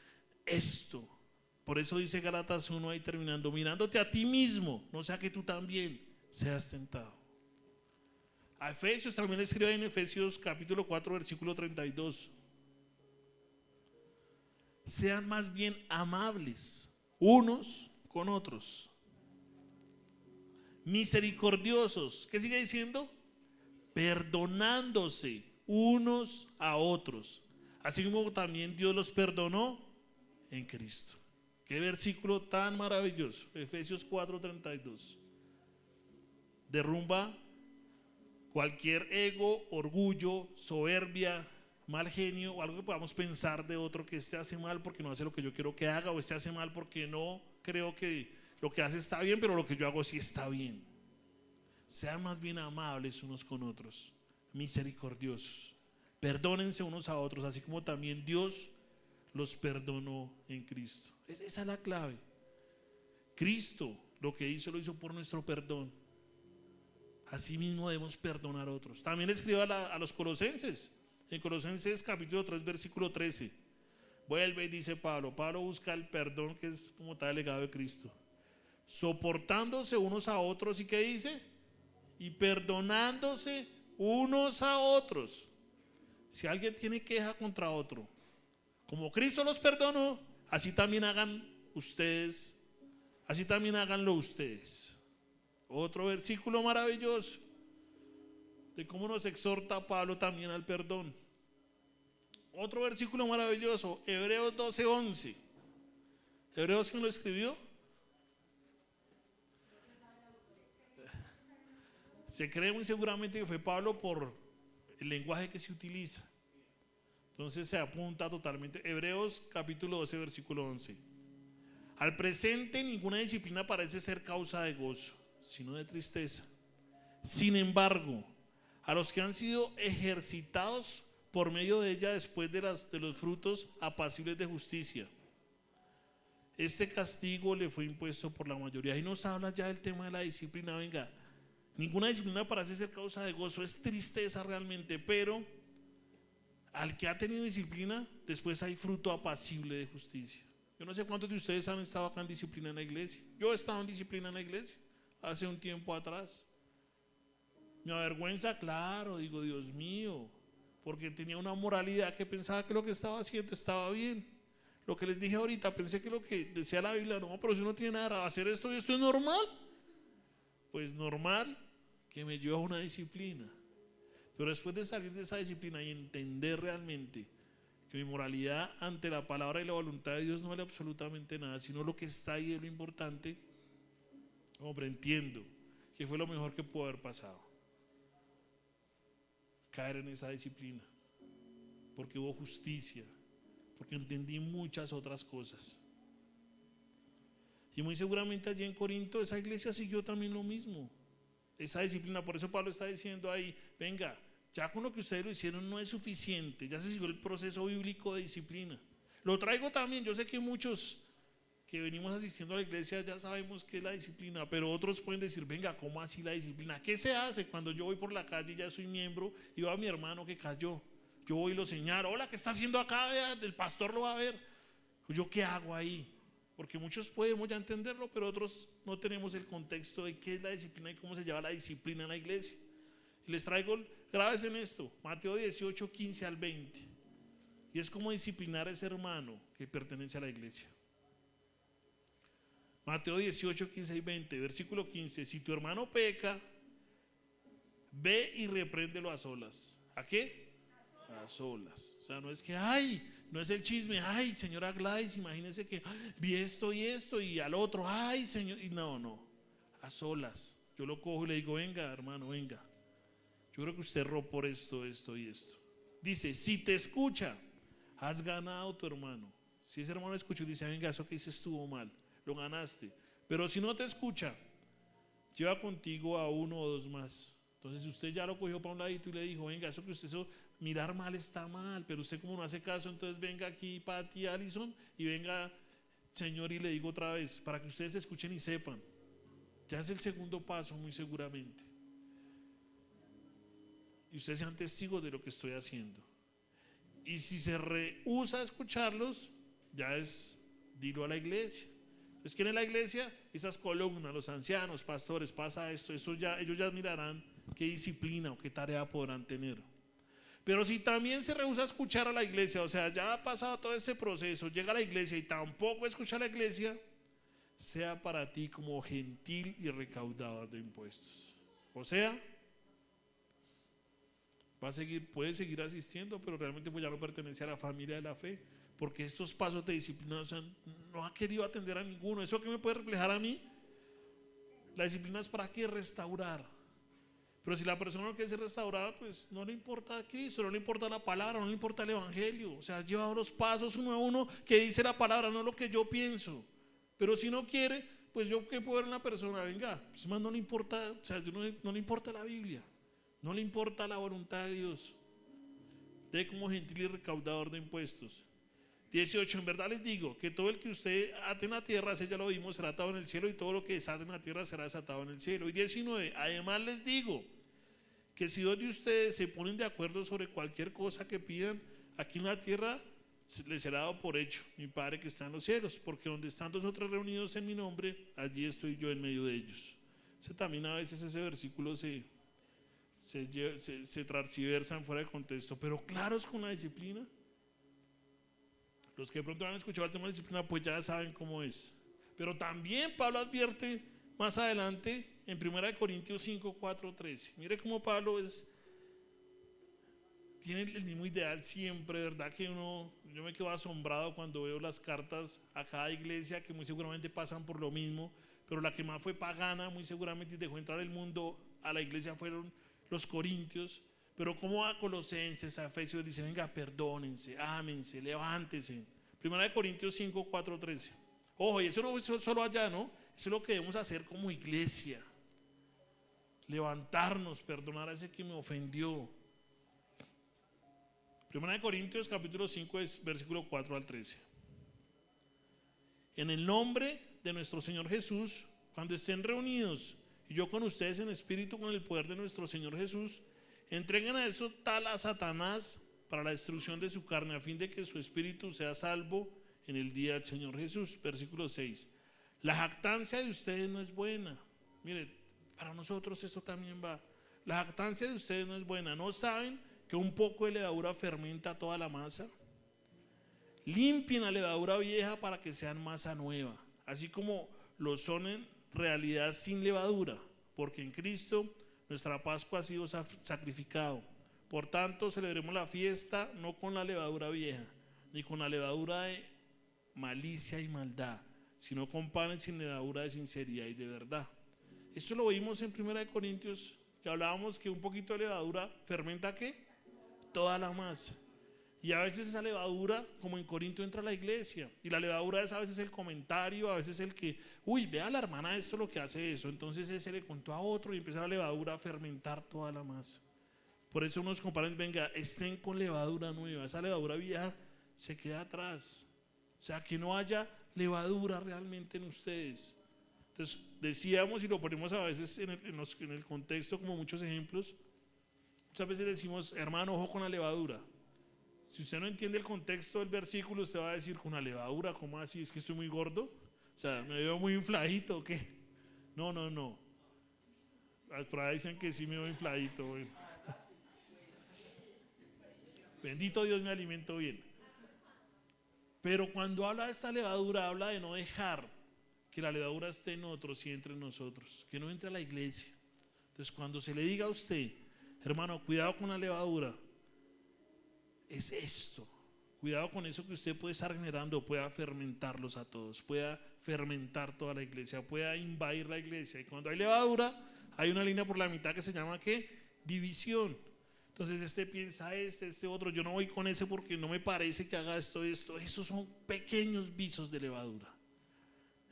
A: esto. Por eso dice Gálatas 1 ahí terminando, mirándote a ti mismo, no sea que tú también seas tentado. A Efesios también le escribe en Efesios capítulo 4 versículo 32. Sean más bien amables unos con otros, misericordiosos. ¿Qué sigue diciendo? Perdonándose unos a otros, así como también Dios los perdonó en Cristo. Qué versículo tan maravilloso. Efesios 4:32. Derrumba cualquier ego, orgullo, soberbia, mal genio o algo que podamos pensar de otro, que este hace mal porque no hace lo que yo quiero que haga, o este hace mal porque no creo que lo que hace está bien, pero lo que yo hago sí está bien. Sean más bien amables unos con otros, misericordiosos, perdónense unos a otros, así como también Dios los perdonó en Cristo. Esa es la clave. Cristo lo que hizo, lo hizo por nuestro perdón. Así mismo debemos perdonar a otros. También escribe a los Colosenses, en Colosenses capítulo 3 versículo 13. Vuelve y dice Pablo busca el perdón, que es como tal el legado de Cristo, soportándose unos a otros. ¿Y qué dice? Y perdonándose unos a otros. Si alguien tiene queja contra otro, como Cristo los perdonó, así también hagan ustedes, así también háganlo ustedes. Otro versículo maravilloso de cómo nos exhorta Pablo también al perdón. Otro versículo maravilloso, Hebreos 12:11. ¿Hebreos quién lo escribió? Se cree muy seguramente que fue Pablo por el lenguaje que se utiliza. Entonces se apunta totalmente. Hebreos capítulo 12 versículo 11. Al presente ninguna disciplina parece ser causa de gozo, sino de tristeza. Sin embargo, a los que han sido ejercitados por medio de ella después de los frutos apacibles de justicia, este castigo le fue impuesto por la mayoría. Y nos habla ya del tema de la disciplina. Venga, ninguna disciplina parece ser causa de gozo, es tristeza realmente, pero al que ha tenido disciplina, después hay fruto apacible de justicia. Yo no sé cuántos de ustedes han estado acá en disciplina en la iglesia. Yo he estado en disciplina en la iglesia hace un tiempo atrás. Me avergüenza, claro, digo, Dios mío, porque tenía una moralidad que pensaba que lo que estaba haciendo estaba bien. Lo que les dije ahorita, pensé que lo que decía la Biblia, no, pero si no tiene nada, hacer esto y esto es normal. Pues normal que me lleva a una disciplina. Pero después de salir de esa disciplina y entender realmente que mi moralidad ante la palabra y la voluntad de Dios no vale absolutamente nada, sino lo que está ahí es lo importante, hombre, entiendo que fue lo mejor que pudo haber pasado. Caer en esa disciplina, porque hubo justicia, porque entendí muchas otras cosas. Y muy seguramente allí en Corinto esa iglesia siguió también lo mismo, esa disciplina. Por eso Pablo está diciendo ahí, venga, ya con lo que ustedes lo hicieron no es suficiente, ya se siguió el proceso bíblico de disciplina. Lo traigo también, yo sé que muchos que venimos asistiendo a la iglesia ya sabemos qué es la disciplina, pero otros pueden decir, venga, ¿cómo así la disciplina? ¿Qué se hace cuando yo voy por la calle y ya soy miembro y veo a mi hermano que cayó? Yo voy y lo señalo, hola, ¿qué está haciendo acá? Vea, el pastor lo va a ver. ¿Yo qué hago ahí? Porque muchos podemos ya entenderlo, pero otros no tenemos el contexto de qué es la disciplina y cómo se lleva la disciplina en la iglesia. Y les traigo, graves en esto, Mateo 18, 15 al 20. Y es como disciplinar a ese hermano que pertenece a la iglesia. Mateo 18, 15 y 20, versículo 15. Si tu hermano peca, ve y repréndelo a solas. ¿A qué? A solas. O sea, no es que, ay, no es el chisme, ay, señora Gladys, imagínese que vi esto y al otro, ay, señor, y no, a solas. Yo lo cojo y le digo, venga, hermano, venga. Yo creo que usted erró por esto y esto. Dice, si te escucha, has ganado tu hermano. Si ese hermano escuchó y dice, venga, eso que hice estuvo mal, lo ganaste. Pero si no te escucha, lleva contigo a uno o dos más. Entonces si usted ya lo cogió para un ladito y le dijo, venga, eso que usted hizo, mirar mal está mal, pero usted como no hace caso, entonces venga aquí Pati, Alison, y venga Señor y le digo otra vez, para que ustedes escuchen y sepan. Ya es el segundo paso muy seguramente. Y ustedes sean testigos de lo que estoy haciendo. Y si se rehúsa a escucharlos, ya es, dilo a la iglesia. Entonces, ¿quién es la iglesia? Esas columnas, los ancianos, pastores, pasa esto, ellos ya mirarán qué disciplina o qué tarea podrán tener. Pero si también se rehúsa a escuchar a la iglesia, o sea, ya ha pasado todo este proceso, llega a la iglesia y tampoco escucha a la iglesia, sea para ti como gentil y recaudador de impuestos. O sea, puede seguir asistiendo, pero realmente pues ya no pertenece a la familia de la fe, porque estos pasos de disciplina, o sea, no ha querido atender a ninguno. ¿Eso qué me puede reflejar a mí? La disciplina es para qué, restaurar. Pero si la persona no quiere ser restaurada, pues no le importa a Cristo, no le importa la palabra, no le importa el evangelio. O sea, lleva los pasos uno a uno que dice la palabra, no lo que yo pienso. Pero si no quiere, pues yo qué puedo ver en una persona, venga, pues más no le importa, o sea, no le importa la Biblia, no le importa la voluntad de Dios. De como gentil y recaudador de impuestos. 18, en verdad les digo que todo el que usted ate en la tierra, ese ya lo vimos, será atado en el cielo, y todo lo que desate en la tierra será desatado en el cielo. Y 19, además les digo que si dos de ustedes se ponen de acuerdo sobre cualquier cosa que pidan aquí en la tierra, les será dado por hecho mi Padre que está en los cielos, porque donde están dos o tres reunidos en mi nombre, allí estoy yo en medio de ellos. También a veces ese versículo se transversan fuera de contexto, pero claros con la disciplina. Los que de pronto han escuchado el tema de la disciplina pues ya saben cómo es. Pero también Pablo advierte más adelante en 1 Corintios 5, 4, 13. Mire cómo Pablo tiene el mismo ideal siempre, ¿verdad? Que yo me quedo asombrado cuando veo las cartas a cada iglesia que muy seguramente pasan por lo mismo, pero la que más fue pagana muy seguramente y dejó entrar el mundo a la iglesia fueron los corintios. Pero como a Colosenses, a Efesios dice, venga, perdónense, ámense, levántense. 1 Corintios 5, 4, 13. Ojo, y eso no es solo allá, ¿no? Eso es lo que debemos hacer como iglesia. Levantarnos, perdonar a ese que me ofendió. 1 Corintios capítulo 5, versículo 4 al 13. En el nombre de nuestro Señor Jesús, cuando estén reunidos, y yo con ustedes en espíritu, con el poder de nuestro Señor Jesús, entreguen a eso tal a Satanás para la destrucción de su carne, a fin de que su espíritu sea salvo en el día del Señor Jesús. Versículo 6. La jactancia de ustedes no es buena. Miren, para nosotros esto también va. La jactancia de ustedes no es buena. ¿No saben que un poco de levadura fermenta toda la masa? Limpien la levadura vieja para que sean masa nueva, así como lo son en realidad sin levadura, porque en Cristo nuestra Pascua ha sido sacrificado. Por tanto, celebremos la fiesta no con la levadura vieja, ni con la levadura de malicia y maldad, sino con panes sin levadura de sinceridad y de verdad. Esto lo vimos en 1 Corintios, que hablábamos que un poquito de levadura fermenta ¿qué? Toda la masa. Y a veces esa levadura, como en Corinto, entra a la iglesia. Y la levadura es a veces el comentario, a veces el que, uy, vea la hermana esto lo que hace eso. Entonces ese le contó a otro y empieza la levadura a fermentar toda la masa. Por eso unos compañeros, venga, estén con levadura nueva. Esa levadura vieja se queda atrás. O sea, que no haya levadura realmente en ustedes. Entonces decíamos, y lo ponemos a veces en el contexto como muchos ejemplos, muchas veces decimos, hermano, ojo con la levadura. Si usted no entiende el contexto del versículo, usted va a decir, con la levadura, ¿cómo así? ¿Es que estoy muy gordo? O sea, ¿me veo muy infladito o qué? No. Por ahí dicen que sí me veo infladito. Bueno. Bendito Dios, me alimento bien. Pero cuando habla de esta levadura, habla de no dejar que la levadura esté en otros y entre nosotros, que no entre a la iglesia. Entonces, cuando se le diga a usted, hermano, cuidado con la levadura, es esto. Cuidado con eso que usted puede estar generando, pueda fermentarlos a todos, pueda fermentar toda la iglesia, pueda invadir la iglesia. Y cuando hay levadura, hay una línea por la mitad que se llama ¿qué? División. Entonces este piensa este otro, yo no voy con ese porque no me parece que haga esto. Esos son pequeños visos de levadura.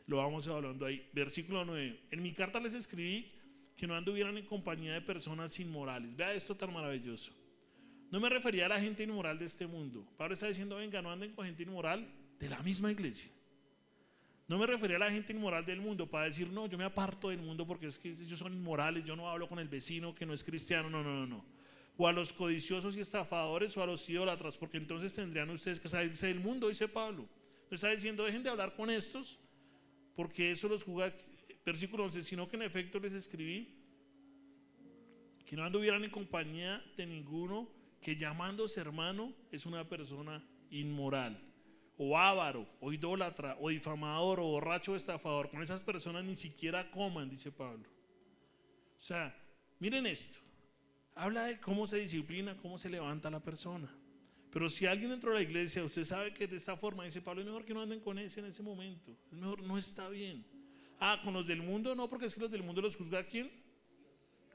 A: lo vamos evaluando ahí. Versículo 9. En mi carta les escribí que no anduvieran en compañía de personas inmorales. Vea esto tan maravilloso. No me refería a la gente inmoral de este mundo. Pablo está diciendo, venga, no anden con gente inmoral de la misma iglesia. No me refería a la gente inmoral del mundo para decir, no, yo me aparto del mundo porque es que ellos son inmorales, yo no hablo con el vecino que no es cristiano, no. O a los codiciosos y estafadores o a los idólatras, porque entonces tendrían ustedes que salirse del mundo, dice Pablo. Entonces está diciendo, dejen de hablar con estos, porque eso los juzga. Versículo 11, sino que en efecto les escribí que no anduvieran en compañía de ninguno que llamándose hermano es una persona inmoral, o avaro, o idólatra, o difamador, o borracho o estafador. Con esas personas ni siquiera coman, dice Pablo. O sea, miren esto, habla de cómo se disciplina, cómo se levanta la persona. Pero si alguien dentro de la iglesia, usted sabe que de esta forma, dice Pablo, es mejor que no anden con ese en ese momento, es mejor, no está bien. Con los del mundo no, porque es que los del mundo los juzga ¿a quién?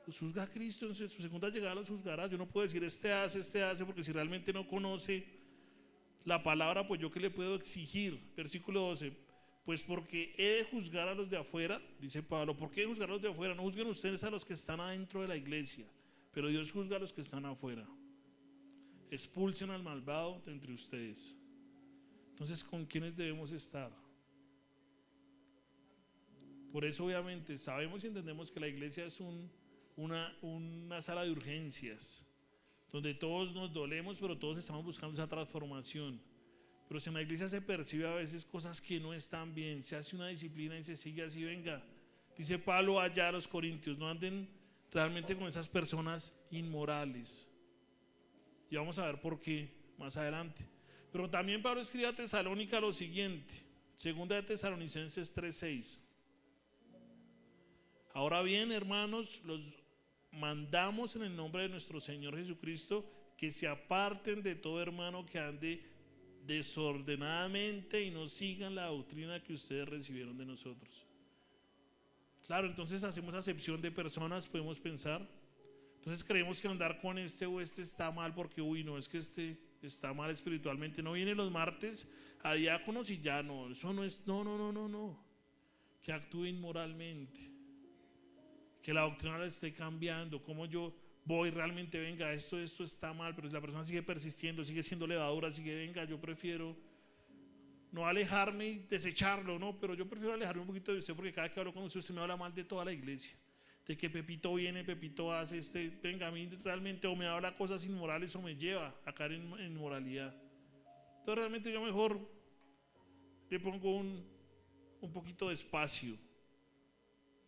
A: Los juzga a Cristo, en su segunda llegada los juzgará. Yo no puedo decir este hace, porque si realmente no conoce la palabra, pues yo qué le puedo exigir. Versículo 12, pues porque he de juzgar a los de afuera, dice Pablo. ¿Por qué juzgar a los de afuera? No juzguen ustedes a los que están adentro de la iglesia, pero Dios juzga a los que están afuera. Expulsen al malvado de entre ustedes. Entonces, ¿con quiénes debemos estar? Por eso obviamente sabemos y entendemos que la iglesia es una sala de urgencias, donde todos nos dolemos, pero todos estamos buscando esa transformación. Pero si en la iglesia se percibe a veces cosas que no están bien, se hace una disciplina y se sigue así, venga, dice Pablo allá a los Corintios, no anden realmente con esas personas inmorales. Y vamos a ver por qué más adelante. Pero también Pablo escribe a Tesalónica lo siguiente, segunda de Tesalonicenses 3:6. Ahora bien, hermanos, los mandamos en el nombre de nuestro Señor Jesucristo que se aparten de todo hermano que ande desordenadamente y no sigan la doctrina que ustedes recibieron de nosotros. Claro, entonces hacemos acepción de personas, podemos pensar. Entonces creemos que andar con este o este está mal porque, no, es que este está mal espiritualmente. No viene los martes a diáconos y ya no, eso no es, no. Que actúe inmoralmente. Que la doctrina la esté cambiando, como yo voy realmente, venga, esto está mal, pero si la persona sigue persistiendo, sigue siendo levadura, sigue, venga, yo prefiero no alejarme y desecharlo, no, pero yo prefiero alejarme un poquito de usted, porque cada vez que hablo con usted me habla mal de toda la iglesia, de que Pepito viene, Pepito hace, venga, a mí realmente o me habla cosas inmorales o me lleva a caer en inmoralidad. Entonces realmente yo mejor le pongo un poquito de espacio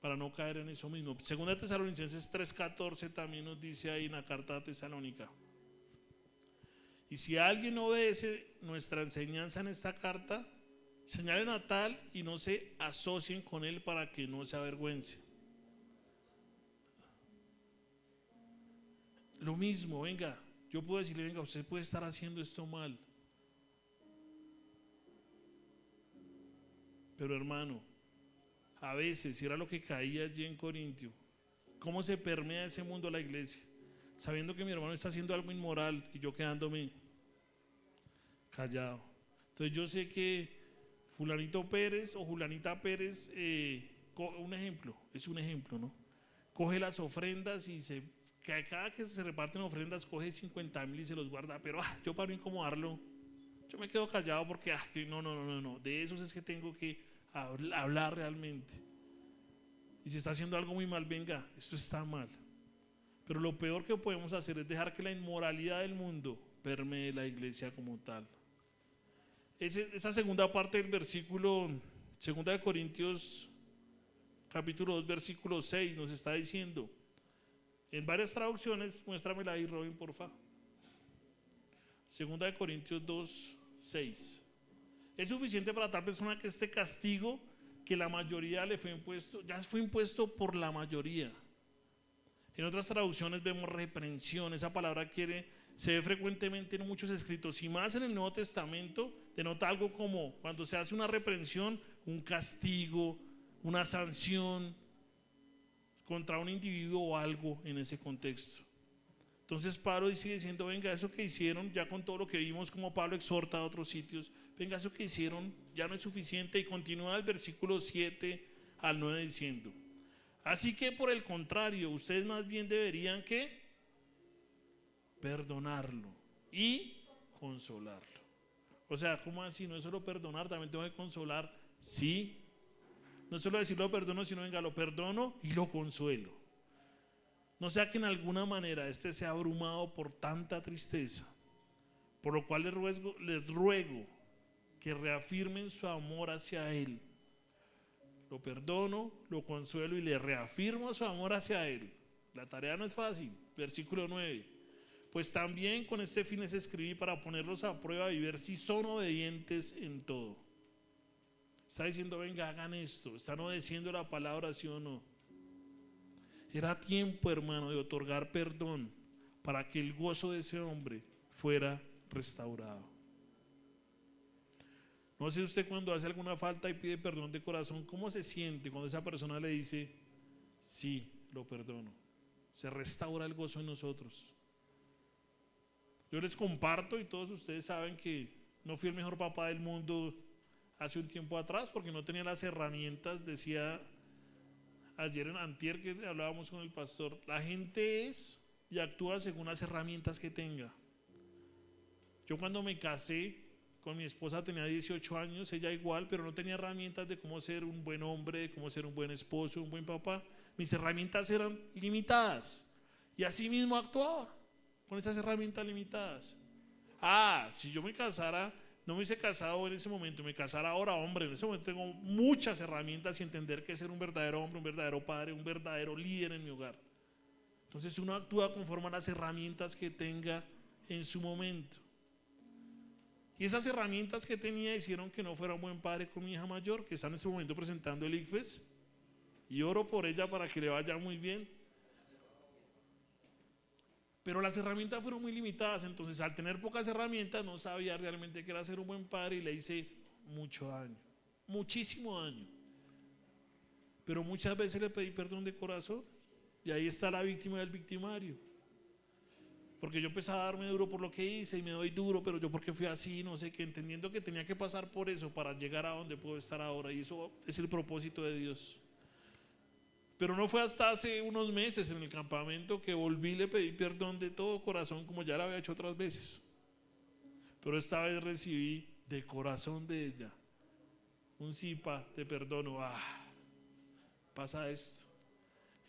A: para no caer en eso mismo. Segunda Tesalonicenses 3:14 también nos dice ahí en la carta de Tesalónica. Y si alguien no obedece nuestra enseñanza en esta carta, señalen a tal y no se asocien con él para que no se avergüence. Lo mismo, venga, yo puedo decirle, venga, usted puede estar haciendo esto mal. Pero hermano, a veces, si era lo que caía allí en Corintio, ¿cómo se permea ese mundo a la iglesia? Sabiendo que mi hermano está haciendo algo inmoral y yo quedándome callado. Entonces yo sé que fulanito Pérez o Julanita Pérez, un ejemplo, ¿no? Coge las ofrendas y cada que se reparten ofrendas coge 50,000 y se los guarda, pero yo para no incomodarlo, yo me quedo callado porque no, de esos es que tengo que hablar realmente. Y si está haciendo algo muy mal, venga, esto está mal. Pero lo peor que podemos hacer es dejar que la inmoralidad del mundo permee la iglesia como tal. Esa segunda parte del versículo, 2 Corintios capítulo 2 versículo 6 nos está diciendo, en varias traducciones, muéstramela ahí Robin porfa. 2 Corintios 2:6. Es suficiente para tal persona que este castigo que la mayoría le fue impuesto, ya fue impuesto por la mayoría. En otras traducciones vemos reprensión. Esa palabra se ve frecuentemente en muchos escritos y más en el Nuevo Testamento denota algo como cuando se hace una reprensión, un castigo, una sanción contra un individuo o algo en ese contexto. Entonces Pablo sigue diciendo, venga, eso que hicieron, ya con todo lo que vimos como Pablo exhorta a otros sitios, venga, eso que hicieron ya no es suficiente, y continúa el versículo 7 al 9 diciendo, así que por el contrario, ustedes más bien deberían ¿qué? Perdonarlo y consolarlo. O sea, ¿cómo así? No es solo perdonar, también tengo que consolar. Sí, no solo decir lo perdono, sino venga, lo perdono y lo consuelo. No sea que en alguna manera sea abrumado por tanta tristeza, por lo cual les ruego que reafirmen su amor hacia Él. Lo perdono, lo consuelo y le reafirmo su amor hacia Él. La tarea no es fácil. Versículo 9. Pues también con este fin les escribí para ponerlos a prueba y ver si son obedientes en todo. Está diciendo, venga, hagan esto. ¿Están obedeciendo la palabra, sí o no? Era tiempo, hermano, de otorgar perdón para que el gozo de ese hombre fuera restaurado. No sé usted cuando hace alguna falta y pide perdón de corazón, ¿cómo se siente cuando esa persona le dice, sí, lo perdono? Se restaura el gozo en nosotros. Yo les comparto y todos ustedes saben que no fui el mejor papá del mundo hace un tiempo atrás porque no tenía las herramientas. Decía ayer en antier que hablábamos con el pastor, la gente es y actúa según las herramientas que tenga. Yo cuando me casé con mi esposa tenía 18 años, ella igual, pero no tenía herramientas de cómo ser un buen hombre, de cómo ser un buen esposo, un buen papá. Mis herramientas eran limitadas y así mismo actuaba con esas herramientas limitadas. Si yo me casara, no me hubiese casado en ese momento, me casara ahora, hombre, en ese momento tengo muchas herramientas y entender que es ser un verdadero hombre, un verdadero padre, un verdadero líder en mi hogar. Entonces uno actúa conforme a las herramientas que tenga en su momento. Y esas herramientas que tenía hicieron que no fuera un buen padre con mi hija mayor, que está en este momento presentando el ICFES, y oro por ella para que le vaya muy bien. Pero las herramientas fueron muy limitadas, entonces al tener pocas herramientas no sabía realmente qué era ser un buen padre y le hice mucho daño, muchísimo daño. Pero muchas veces le pedí perdón de corazón y ahí está la víctima del victimario. Porque yo empecé a darme duro por lo que hice y me doy duro, pero yo porque fui así, no sé qué, entendiendo que tenía que pasar por eso para llegar a donde puedo estar ahora, y eso es el propósito de Dios. Pero no fue hasta hace unos meses en el campamento que volví y le pedí perdón de todo corazón como ya lo había hecho otras veces. Pero esta vez recibí de corazón de ella un sipa, te perdono. Pasa esto.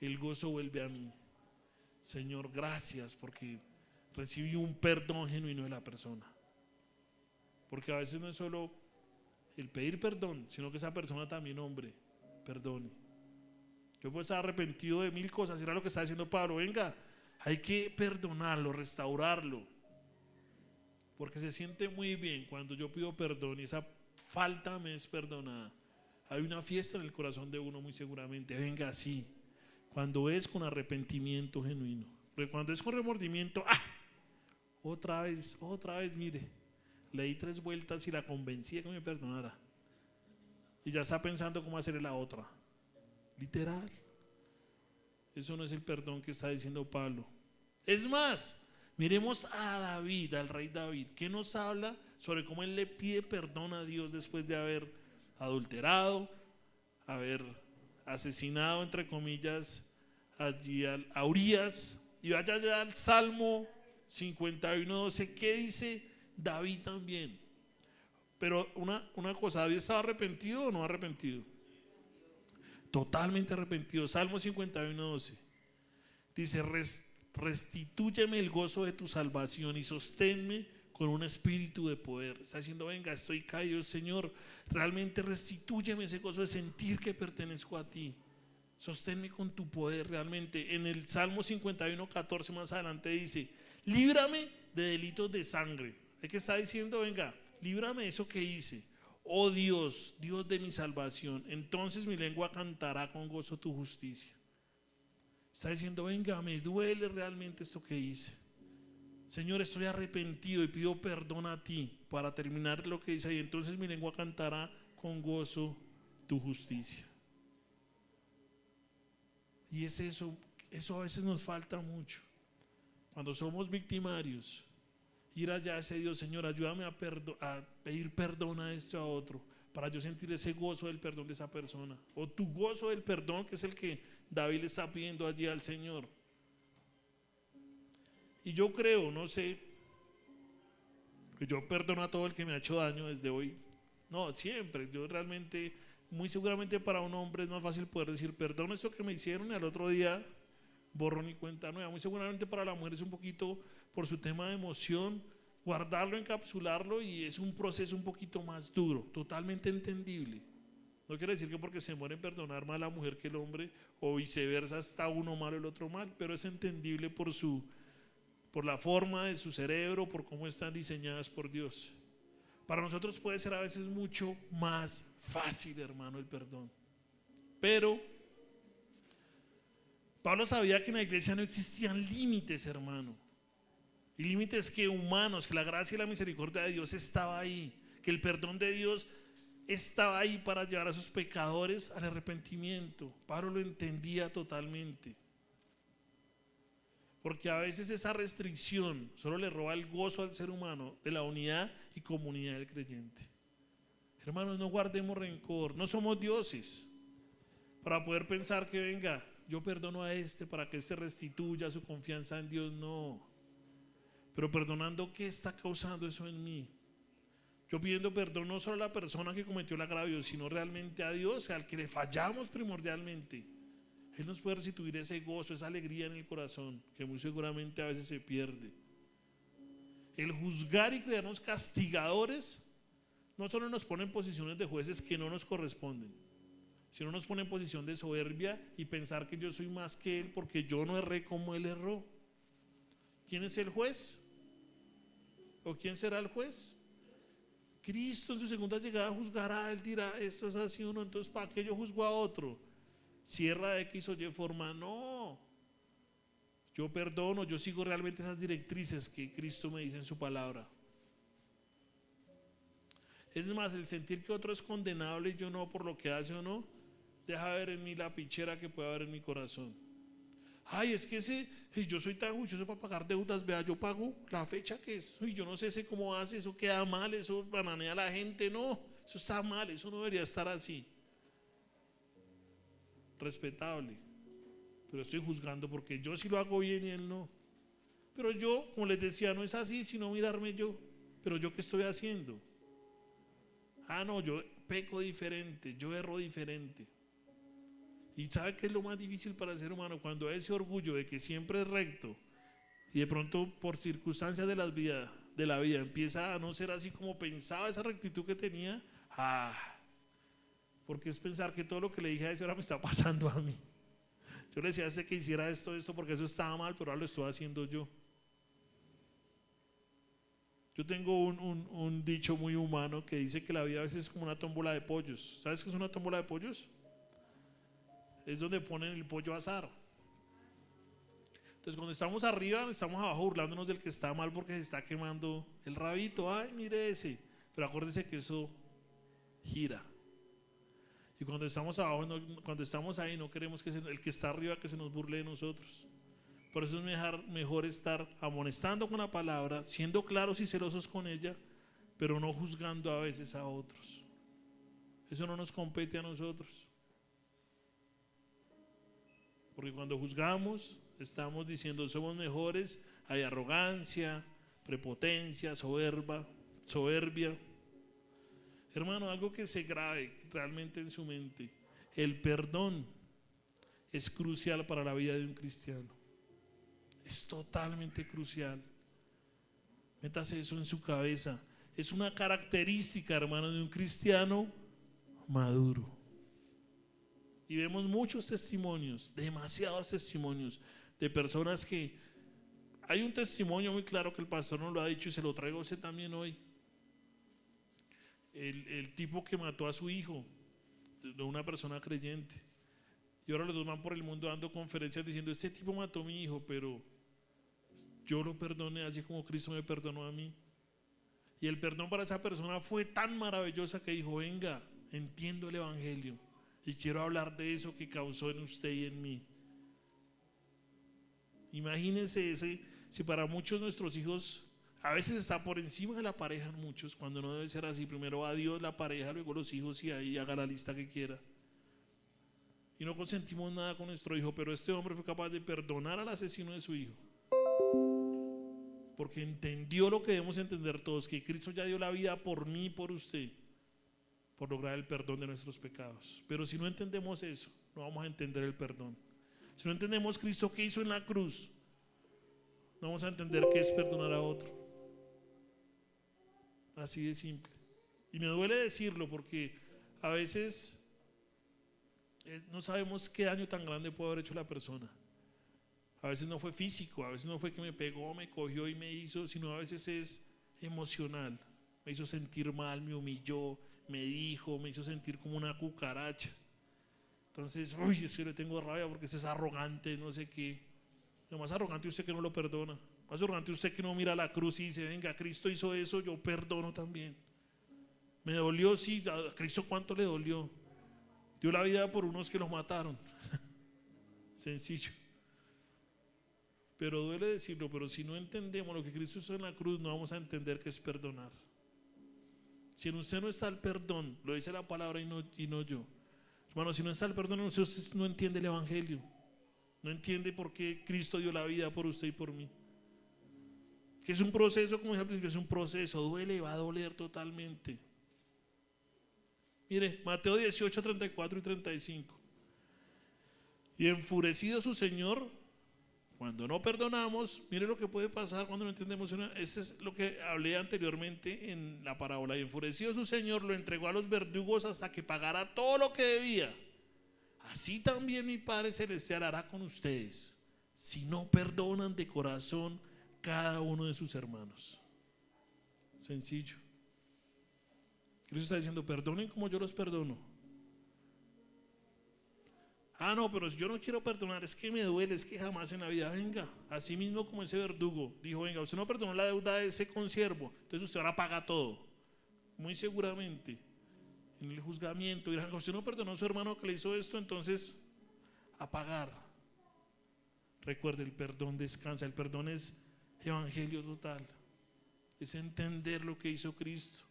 A: El gozo vuelve a mí. Señor, gracias porque recibí un perdón genuino de la persona. Porque a veces no es solo el pedir perdón, sino que esa persona también, hombre, perdone. Yo puedo estar arrepentido de mil cosas, era lo que está diciendo Pablo. Venga, hay que perdonarlo, restaurarlo, porque se siente muy bien cuando yo pido perdón y esa falta me es perdonada. Hay una fiesta en el corazón de uno muy seguramente. Venga, sí, cuando es con arrepentimiento genuino. Porque cuando es con remordimiento, otra vez, mire, le di 3 vueltas y la convencí de que me perdonara, y ya está pensando cómo hacerle la otra. Literal. Eso no es el perdón que está diciendo Pablo. Es más, miremos a David, al rey David, que nos habla sobre cómo él le pide perdón a Dios después de haber adulterado, haber asesinado, entre comillas, allí a Urías. Y vaya allá al Salmo 51:12, ¿qué dice David también? Pero una cosa, ¿David estaba arrepentido o no arrepentido? Totalmente arrepentido. Salmo 51:12 dice, restitúyeme el gozo de tu salvación y sosténme con un espíritu de poder. Está diciendo, venga, estoy caído, Señor, realmente restitúyeme ese gozo de sentir que pertenezco a ti. Sosténme con tu poder realmente. En el Salmo 51:14 más adelante dice, líbrame de delitos de sangre. ¿Qué está diciendo? Venga, líbrame de eso que hice. Oh Dios, Dios de mi salvación, entonces mi lengua cantará con gozo tu justicia. Está diciendo, venga, me duele realmente esto que hice. Señor, estoy arrepentido y pido perdón a ti, para terminar lo que dice ahí. Entonces mi lengua cantará con gozo tu justicia. Y es eso a veces nos falta mucho. cuando somos victimarios, ir allá a ese Dios, Señor, ayúdame a pedir perdón a este a otro, para yo sentir ese gozo del perdón de esa persona, o tu gozo del perdón, que es el que David le está pidiendo allí al Señor. Y yo creo, no sé, que yo perdono a todo el que me ha hecho daño desde hoy. No, siempre. Yo realmente, muy seguramente para un hombre es más fácil poder decir perdón eso que me hicieron y al otro día borrón y cuenta nueva. Muy seguramente para la mujer es un poquito por su tema de emoción, guardarlo, encapsularlo, y es un proceso un poquito más duro, totalmente entendible. No quiere decir que porque se muere en perdonar más la mujer que el hombre, o viceversa, está uno mal o el otro mal, pero es entendible por la forma de su cerebro, por cómo están diseñadas por Dios. Para nosotros puede ser a veces mucho más fácil, hermano, el perdón. Pero Pablo sabía que en la iglesia no existían límites, hermano. Y límites que humanos, que la gracia y la misericordia de Dios estaba ahí, que el perdón de Dios estaba ahí para llevar a sus pecadores al arrepentimiento. Pablo lo entendía totalmente. Porque a veces esa restricción solo le roba el gozo al ser humano de la unidad y comunidad del creyente. Hermanos, no guardemos rencor, no somos dioses para poder pensar que venga, yo perdono a este para que este restituya su confianza en Dios, no. Pero perdonando, ¿qué está causando eso en mí? Yo pidiendo perdón no solo a la persona que cometió el agravio, sino realmente a Dios, al que le fallamos primordialmente. Él nos puede restituir ese gozo, esa alegría en el corazón, que muy seguramente a veces se pierde. El juzgar y creernos castigadores no solo nos pone en posiciones de jueces que no nos corresponden, sino nos pone en posición de soberbia y pensar que yo soy más que Él porque yo no erré como Él erró. ¿Quién es el juez? ¿O quién será el juez? Cristo en su segunda llegada juzgará. Él dirá, esto es así o no, entonces ¿para qué yo juzgo a otro? Cierra de X o Y forma, no. Yo perdono, yo sigo realmente esas directrices que Cristo me dice en su palabra. Es más, el sentir que otro es condenable y yo no por lo que hace o no, deja ver en mí la pichera que puede haber en mi corazón. Ay, es que yo soy tan juicioso para pagar deudas, vea, yo pago la fecha que es, y yo no sé ese cómo hace, eso queda mal, eso bananea a la gente, no, eso está mal, eso no debería estar así. Respetable, pero estoy juzgando porque yo sí lo hago bien y él no. Pero yo, como les decía, no es así, sino mirarme yo. Pero yo, ¿qué estoy haciendo? Ah, no, yo peco diferente, yo erro diferente. Y ¿sabe qué es lo más difícil para el ser humano? Cuando hay ese orgullo de que siempre es recto y de pronto por circunstancias de la vida empieza a no ser así como pensaba, esa rectitud que tenía. Porque es pensar que todo lo que le dije a ese ahora me está pasando a mí. Yo le decía a ese que hiciera esto porque eso estaba mal, pero ahora lo estoy haciendo yo. Yo tengo un dicho muy humano que dice que la vida a veces es como una tómbola de pollos. ¿Sabes qué es una tómbola de pollos? Es donde ponen el pollo a azar. Entonces cuando estamos arriba, estamos abajo burlándonos del que está mal porque se está quemando el rabito. Ay, mire ese. Pero acuérdese que eso gira. Y cuando estamos abajo, cuando estamos ahí, no queremos que el que está arriba que se nos burle de nosotros. Por eso es mejor estar amonestando con la palabra, siendo claros y celosos con ella, pero no juzgando a veces a otros. Eso no nos compete a nosotros. Porque cuando juzgamos, estamos diciendo somos mejores, hay arrogancia, prepotencia, soberbia. Hermano, algo que se grabe realmente en su mente: el perdón es crucial para la vida de un cristiano. Es totalmente crucial. Métase eso en su cabeza. Es una característica, hermano, de un cristiano maduro. Y vemos muchos testimonios, demasiados testimonios de personas que... Hay un testimonio muy claro que el pastor nos lo ha dicho y se lo traigo a usted también hoy. El tipo que mató a su hijo, de una persona creyente, y ahora los dos van por el mundo dando conferencias diciendo: este tipo mató a mi hijo, pero yo lo perdoné así como Cristo me perdonó a mí. Y el perdón para esa persona fue tan maravillosa que dijo: venga, entiendo el evangelio y quiero hablar de eso que causó en usted y en mí. Imagínense ese Si para muchos nuestros hijos a veces está por encima de la pareja en muchos, cuando no debe ser así, primero va Dios, la pareja, luego los hijos y ahí haga la lista que quiera. Y no consentimos nada con nuestro hijo, pero este hombre fue capaz de perdonar al asesino de su hijo. Porque entendió lo que debemos entender todos, que Cristo ya dio la vida por mí y por usted, por lograr el perdón de nuestros pecados. Pero si no entendemos eso, no vamos a entender el perdón. Si no entendemos Cristo qué hizo en la cruz, no vamos a entender qué es perdonar a otro. Así de simple. Y me duele decirlo porque a veces no sabemos qué daño tan grande puede haber hecho la persona. A veces no fue físico, a veces no fue que me pegó, me cogió y me hizo, sino a veces es emocional. Me hizo sentir mal, me humilló, me dijo, me hizo sentir como una cucaracha. Entonces, uy, es que le tengo rabia porque ese es arrogante, no sé qué. Lo más arrogante usted que no lo perdona. Más arrogante usted que no mira la cruz y dice, venga, Cristo hizo eso, yo perdono también. Me dolió, sí, a Cristo cuánto le dolió. Dio la vida por unos que los mataron. Sencillo. Pero duele decirlo, pero si no entendemos lo que Cristo hizo en la cruz, no vamos a entender qué es perdonar. Si en usted no está el perdón, lo dice la palabra y no yo. Hermano, si no está el perdón en usted no entiende el evangelio. No entiende por qué Cristo dio la vida por usted y por mí. Que es un proceso, como dije al principio, es un proceso, duele, va a doler totalmente. Mire, Mateo 18, 34 y 35. Y enfurecido su Señor, cuando no perdonamos, mire lo que puede pasar cuando no entendemos ese es lo que hablé anteriormente en la parábola. Y enfurecido su Señor, lo entregó a los verdugos hasta que pagara todo lo que debía. Así también mi Padre Celestial hará con ustedes, si no perdonan de corazón cada uno de sus hermanos. Sencillo. Cristo está diciendo, perdonen como yo los perdono. Ah, no, pero yo no quiero perdonar, es que me duele, es que jamás en la vida, venga, así mismo como ese verdugo dijo, venga, usted no perdonó la deuda de ese consiervo, entonces usted ahora paga todo. Muy seguramente en el juzgamiento dirán, usted no perdonó a su hermano que le hizo esto, entonces a pagar. Recuerde, el perdón descansa, el perdón es evangelio total, es entender lo que hizo Cristo.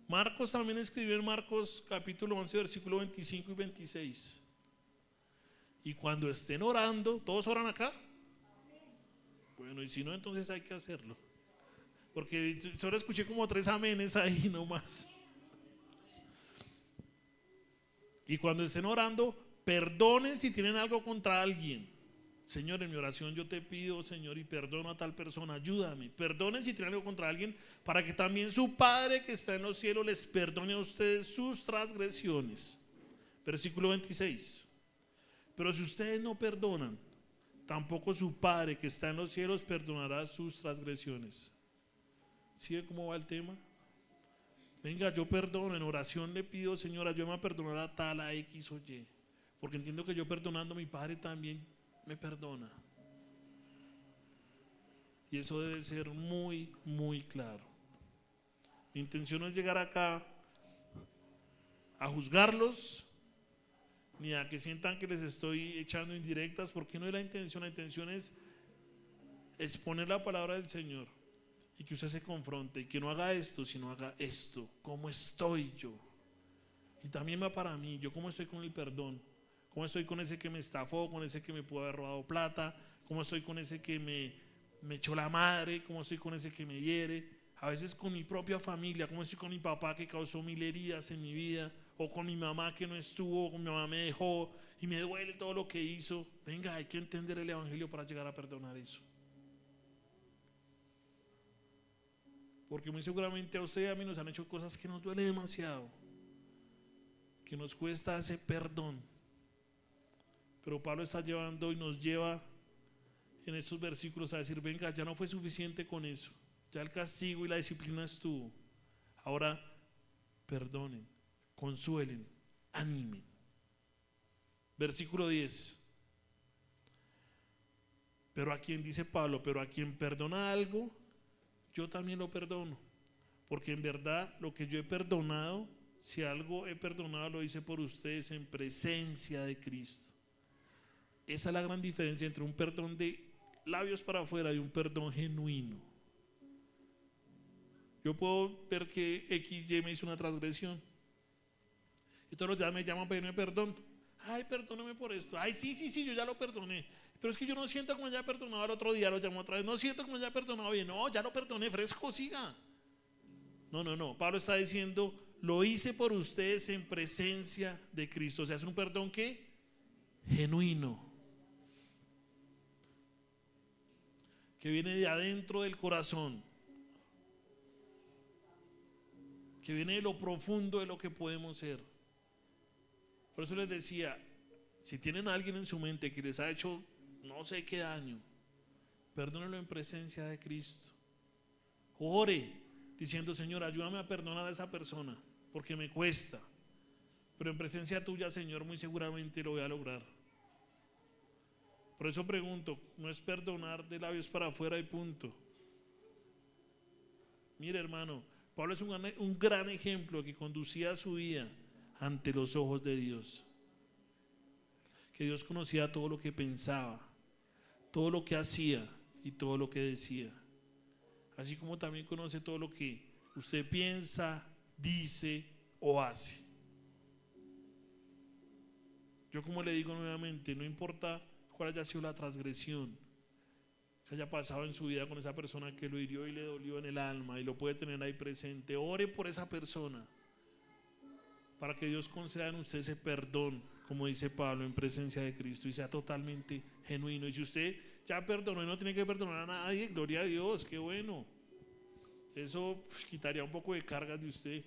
A: Marcos también escribió en Marcos capítulo 11 versículo 25 y 26. Y cuando estén orando, ¿todos oran acá? Bueno, y si no, entonces hay que hacerlo, porque solo escuché como 3 amenes ahí nomás. Y cuando estén orando, perdonen si tienen algo contra alguien. Señor, en mi oración yo te pido, Señor, y perdono a tal persona, ayúdame. Perdonen si tienen algo contra alguien, para que también su Padre que está en los cielos les perdone a ustedes sus transgresiones. Versículo 26. Pero si ustedes no perdonan, tampoco su Padre que está en los cielos perdonará sus transgresiones. ¿Sí ve cómo va el tema? Venga, yo perdono, en oración le pido, Señor, ayúdame a perdonar a tal, a X o Y, porque entiendo que yo perdonando, mi Padre también me perdona. Y eso debe ser muy, muy claro. Mi intención no es llegar acá a juzgarlos, ni a que sientan que les estoy echando indirectas, porque no es la intención. La intención es exponer la palabra del Señor y que usted se confronte y que no haga esto, sino haga esto. ¿Cómo estoy yo? Y también va para mí, yo cómo estoy con el perdón. ¿Cómo estoy con ese que me estafó, con ese que me pudo haber robado plata? ¿Cómo estoy con ese que me echó la madre? ¿Cómo estoy con ese que me hiere? A veces con mi propia familia. ¿Cómo estoy con mi papá que causó 1000 heridas en mi vida? O con mi mamá que no estuvo, con mi mamá me dejó y me duele todo lo que hizo. Venga, hay que entender el evangelio para llegar a perdonar eso. Porque muy seguramente a usted y a mí nos han hecho cosas que nos duele demasiado, que nos cuesta ese perdón. Pero Pablo está llevando y nos lleva en estos versículos a decir, venga, ya no fue suficiente con eso, ya el castigo y la disciplina estuvo, ahora perdonen, consuelen, animen. Versículo 10. Pero a quien, dice Pablo, pero a quien perdona algo, yo también lo perdono, porque en verdad lo que yo he perdonado, si algo he perdonado, lo hice por ustedes en presencia de Cristo. Esa es la gran diferencia entre un perdón de labios para afuera y un perdón genuino. Yo puedo ver que XY me hizo una transgresión y todos los días me llaman a pedirme perdón. Ay, perdóname por esto. Ay, sí, yo ya lo perdoné. Pero es que yo no siento como ya perdonado. Al otro día lo llamo otra vez. No siento como ya perdonado bien. No, ya lo perdoné, fresco, siga. No. Pablo está diciendo, lo hice por ustedes en presencia de Cristo. O sea, es un perdón ¿qué? Genuino. Que viene de adentro del corazón. Que viene de lo profundo de lo que podemos ser. Por eso les decía, si tienen a alguien en su mente que les ha hecho no sé qué daño, perdónenlo en presencia de Cristo. Ore diciendo, Señor, ayúdame a perdonar a esa persona, porque me cuesta. Pero en presencia tuya, Señor, muy seguramente lo voy a lograr. Por eso pregunto, no es perdonar de labios para afuera y punto. Mire, hermano, Pablo es un gran ejemplo que conducía su vida ante los ojos de Dios. Que Dios conocía todo lo que pensaba, todo lo que hacía y todo lo que decía. Así como también conoce todo lo que usted piensa, dice o hace. Yo, como le digo nuevamente, no importa cuál haya sido la transgresión que haya pasado en su vida con esa persona que lo hirió y le dolió en el alma y lo puede tener ahí presente, ore por esa persona para que Dios conceda en usted ese perdón, como dice Pablo, en presencia de Cristo, y sea totalmente genuino. Y si usted ya perdonó y no tiene que perdonar a nadie, gloria a Dios, qué bueno. Eso quitaría un poco de cargas de usted.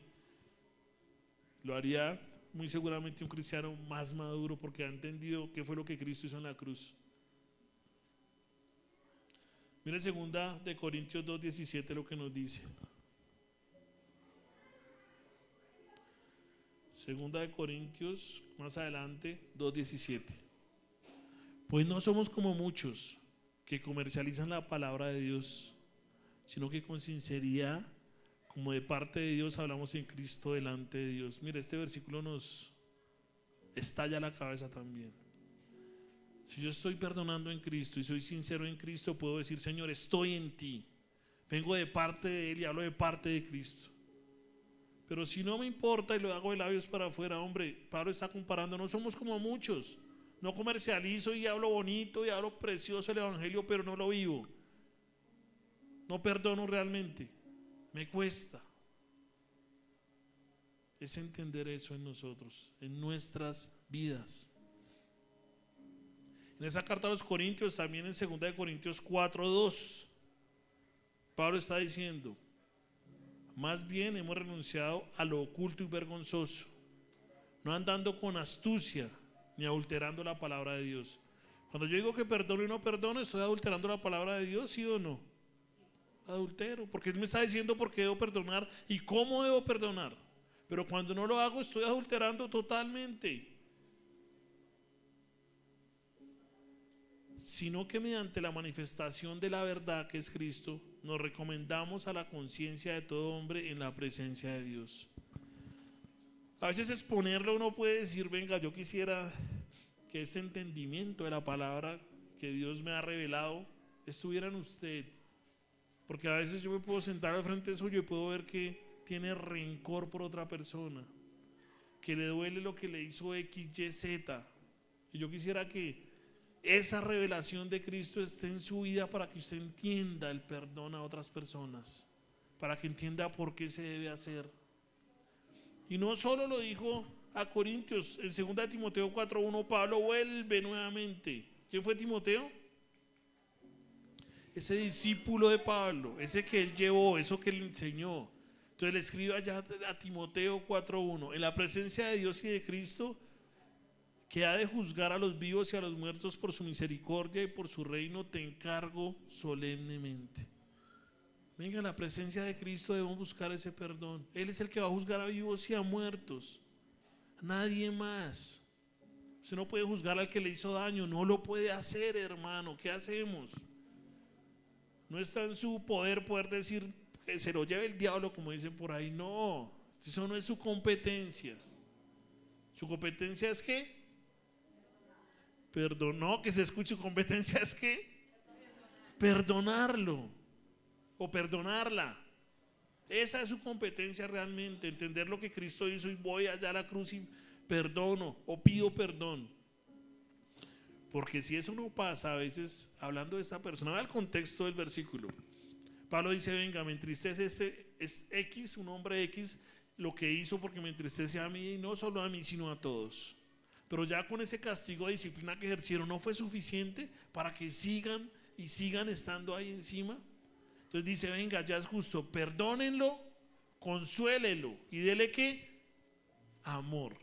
A: Lo haría muy seguramente un cristiano más maduro, porque ha entendido qué fue lo que Cristo hizo en la cruz. Mire 2 de Corintios 2:17 lo que nos dice. 2 de Corintios, más adelante, 2:17. Pues no somos como muchos que comercializan la palabra de Dios, sino que con sinceridad, como de parte de Dios, hablamos en Cristo delante de Dios. Mire, este versículo nos estalla la cabeza también. Si yo estoy perdonando en Cristo y soy sincero en Cristo, puedo decir, Señor, estoy en ti. Vengo de parte de Él y hablo de parte de Cristo. Pero si no me importa y lo hago de labios para afuera, hombre, Pablo está comparando, no somos como muchos. No comercializo y hablo bonito y hablo precioso el evangelio, pero no lo vivo. No perdono realmente. Me cuesta. Es entender eso en nosotros, en nuestras vidas. En esa carta a los Corintios, también en 2 de Corintios 4:2, Pablo está diciendo, más bien hemos renunciado a lo oculto y vergonzoso, no andando con astucia ni adulterando la palabra de Dios. Cuando yo digo que perdono y no perdono, ¿estoy adulterando la palabra de Dios, sí o no? Adultero, porque Él me está diciendo por qué debo perdonar y cómo debo perdonar. Pero cuando no lo hago, estoy adulterando totalmente. Sino que mediante la manifestación de la verdad que es Cristo, nos recomendamos a la conciencia de todo hombre en la presencia de Dios. A veces exponerlo uno puede decir, venga, yo quisiera que ese entendimiento de la palabra que Dios me ha revelado estuviera en usted. Porque a veces yo me puedo sentar al frente suyo y puedo ver que tiene rencor por otra persona, que le duele lo que le hizo X, Y, Z. Y yo quisiera que esa revelación de Cristo esté en su vida para que usted entienda el perdón a otras personas, para que entienda por qué se debe hacer. Y no solo lo dijo a Corintios, en 2 de Timoteo 4:1 Pablo vuelve nuevamente. ¿Quién fue Timoteo? Ese discípulo de Pablo, ese que él llevó, eso que él enseñó. Entonces le escribe allá a Timoteo 4:1, en la presencia de Dios y de Cristo, que ha de juzgar a los vivos y a los muertos por su misericordia y por su reino, te encargo solemnemente. Venga, en la presencia de Cristo debemos buscar ese perdón. Él es el que va a juzgar a vivos y a muertos, nadie más. Usted no puede juzgar al que le hizo daño, no lo puede hacer, hermano. ¿Qué hacemos? No está en su poder decir que se lo lleve el diablo, como dicen por ahí. No, eso no es su competencia. Su competencia es ¿qué? Perdón, no, que se escuche. Su competencia es que perdonarlo o perdonarla. Esa es su competencia realmente, entender lo que Cristo hizo y voy allá a la cruz y perdono o pido perdón. Porque si eso no pasa, a veces hablando de esta persona, vea el contexto del versículo. Pablo dice, venga, me entristece es X, un hombre X, lo que hizo porque me entristece a mí y no solo a mí sino a todos. Pero ya con ese castigo de disciplina que ejercieron no fue suficiente para que sigan y sigan estando ahí encima. Entonces dice, venga, ya es justo, perdónenlo, consuélelo y dele ¿qué? Amor.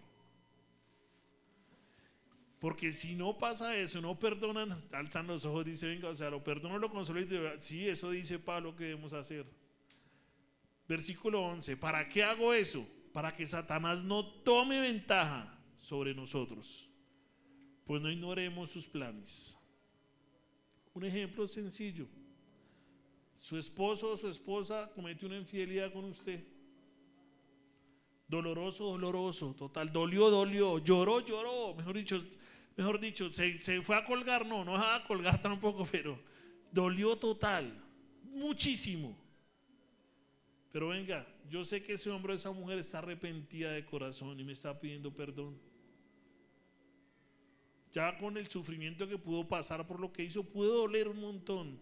A: Porque si no pasa eso, no perdonan, alzan los ojos, dice, venga, o sea, lo perdono, lo consuelo y sí, eso dice Pablo que debemos hacer. Versículo 11, ¿para qué hago eso? Para que Satanás no tome ventaja sobre nosotros, pues no ignoremos sus planes. Un ejemplo sencillo. Su esposo o su esposa comete una infidelidad con usted. Doloroso, total. Dolió, lloró. Mejor dicho, se fue a colgar, no se va a colgar tampoco, pero dolió total, muchísimo. Pero venga, yo sé que ese hombre o esa mujer está arrepentida de corazón y me está pidiendo perdón. Ya con el sufrimiento que pudo pasar por lo que hizo, pudo doler un montón.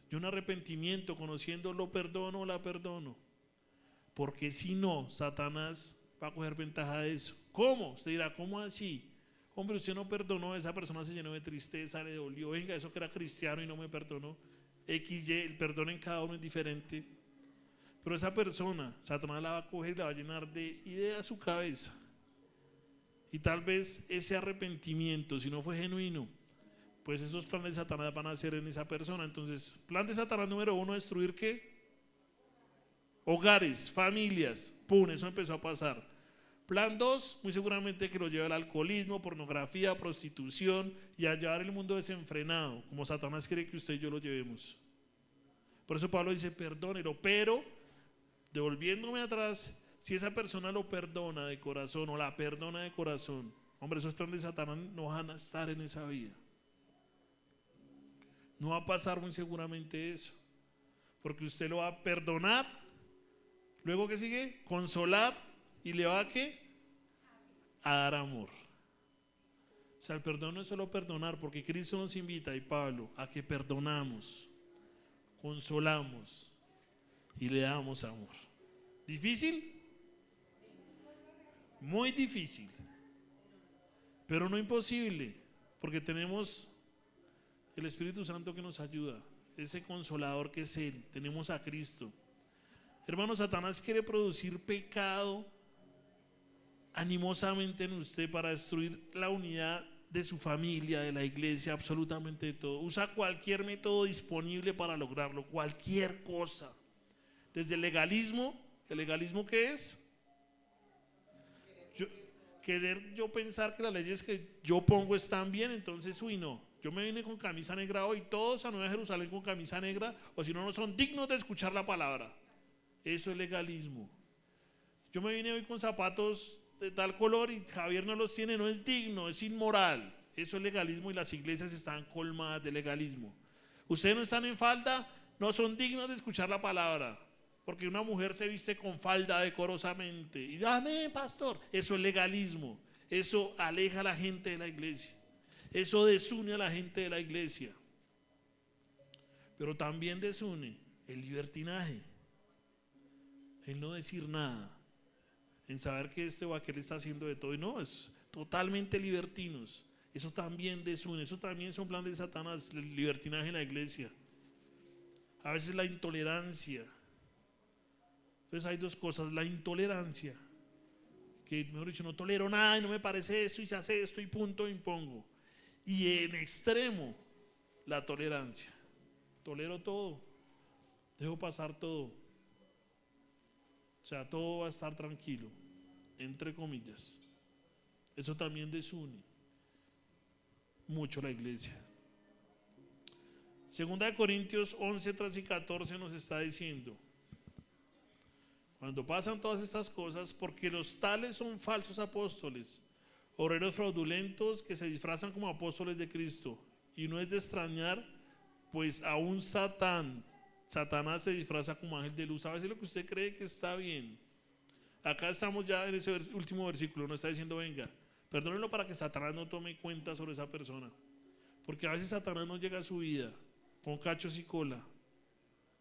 A: Y un arrepentimiento, conociendo, lo perdono o la perdono. Porque si no, Satanás va a coger ventaja de eso. ¿Cómo? Usted dirá, ¿cómo así? Hombre, usted no perdonó, esa persona se llenó de tristeza, le dolió. Venga, eso que era cristiano y no me perdonó. XY, el perdón en cada uno es diferente. Pero esa persona, Satanás la va a coger y la va a llenar de ideas a su cabeza. Y tal vez ese arrepentimiento, si no fue genuino, pues esos planes de Satanás van a ser en esa persona. Entonces, plan de Satanás número 1, destruir ¿qué? Hogares, familias. Pum, eso empezó a pasar. Plan 2, muy seguramente que lo lleva al alcoholismo, pornografía, prostitución y a llevar el mundo desenfrenado, como Satanás quiere que usted y yo lo llevemos. Por eso Pablo dice, perdónelo, pero devolviéndome atrás, si esa persona lo perdona de corazón o la perdona de corazón, hombre, esos planes de Satanás no van a estar en esa vida. No va a pasar muy seguramente eso, porque usted lo va a perdonar, luego ¿qué sigue? Consolar y le va a ¿qué? A dar amor. O sea, el perdón no es solo perdonar, porque Cristo nos invita y Pablo a que perdonamos, consolamos y le damos amor. ¿Difícil? Muy difícil, pero no imposible, porque tenemos el Espíritu Santo que nos ayuda, ese consolador que es Él, tenemos a Cristo. Hermano, Satanás quiere producir pecado animosamente en usted para destruir la unidad de su familia, de la iglesia, absolutamente de todo. Usa cualquier método disponible para lograrlo, cualquier cosa. Desde el legalismo, ¿el legalismo qué es? Querer yo pensar que las leyes que yo pongo están bien, entonces, uy, no. Yo me vine con camisa negra hoy, todos a Nueva Jerusalén con camisa negra, o si no, no son dignos de escuchar la palabra. Eso es legalismo. Yo me vine hoy con zapatos de tal color y Javier no los tiene, no es digno, es inmoral. Eso es legalismo y las iglesias están colmadas de legalismo. Ustedes no están en falda, no son dignos de escuchar la palabra, porque una mujer se viste con falda decorosamente y dame, pastor, eso es legalismo. Eso aleja a la gente de la iglesia. Eso desune a la gente de la iglesia. Pero también desune el libertinaje, el no decir nada, en saber que este o aquel está haciendo de todo y no, es totalmente libertinos. Eso también desune, eso también son planes de Satanás, el libertinaje en la iglesia. A veces la intolerancia. Entonces hay dos cosas, la intolerancia, que mejor dicho, no tolero nada y no me parece esto y se hace esto y punto, impongo. Y en extremo, la tolerancia. Tolero todo, dejo pasar todo. O sea, todo va a estar tranquilo, entre comillas. Eso también desune mucho la iglesia. Segunda de Corintios 11, 13 y 14 nos está diciendo: cuando pasan todas estas cosas, porque los tales son falsos apóstoles, obreros fraudulentos que se disfrazan como apóstoles de Cristo. Y no es de extrañar, pues aún Satanás se disfraza como ángel de luz. A veces lo que usted cree que está bien. Acá estamos ya en ese último versículo, no está diciendo venga, perdónenlo para que Satanás no tome cuenta sobre esa persona. Porque a veces Satanás no llega a su vida con cachos y cola,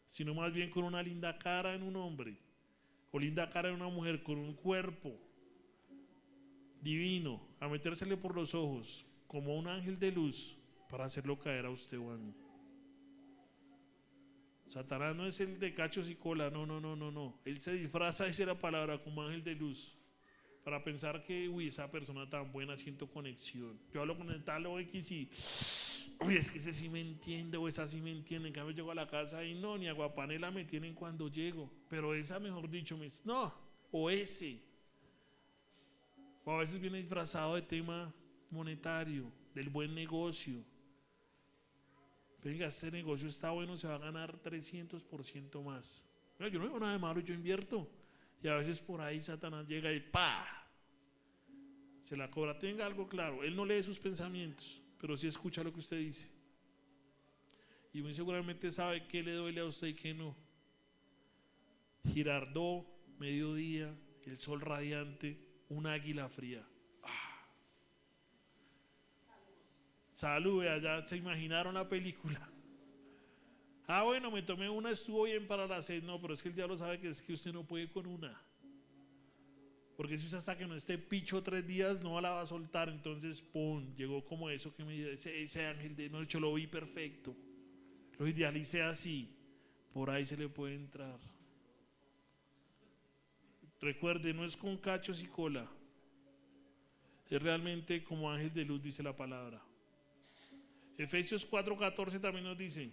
A: sino más bien con una linda cara en un hombre, o linda cara en una mujer, con un cuerpo divino, a metérsele por los ojos, como un ángel de luz, para hacerlo caer a usted o a mí. Satanás no es el de cachos y cola, no. Él se disfraza, dice la palabra, como ángel de luz, para pensar que, uy, esa persona tan buena, siento conexión. Yo hablo con el tal o X y, uy, es que ese sí me entiende o esa sí me entiende. En cambio llego a la casa y no, ni aguapanela me tienen cuando llego. Pero esa, mejor dicho, no, o ese. O a veces viene disfrazado de tema monetario, del buen negocio. Venga, este negocio está bueno, se va a ganar 300% más. Yo no veo nada de malo, yo invierto. Y a veces por ahí Satanás llega y ¡pa! Se la cobra. Tenga algo claro, él no lee sus pensamientos, pero sí escucha lo que usted dice. Y muy seguramente sabe qué le duele a usted y qué no. Girardot, mediodía, el sol radiante, un águila fría. Salud, allá se imaginaron la película. Bueno, me tomé una, estuvo bien para la sed. No, pero es que el diablo sabe que es que usted no puede con una. Porque si usted hasta que no esté picho 3 días, no la va a soltar. Entonces, ¡pum! Llegó como eso que me dio ese ángel de noche, lo vi perfecto. Lo idealicé así. Por ahí se le puede entrar. Recuerde, no es con cachos y cola. Es realmente como ángel de luz, dice la palabra. Efesios 4:14 también nos dice: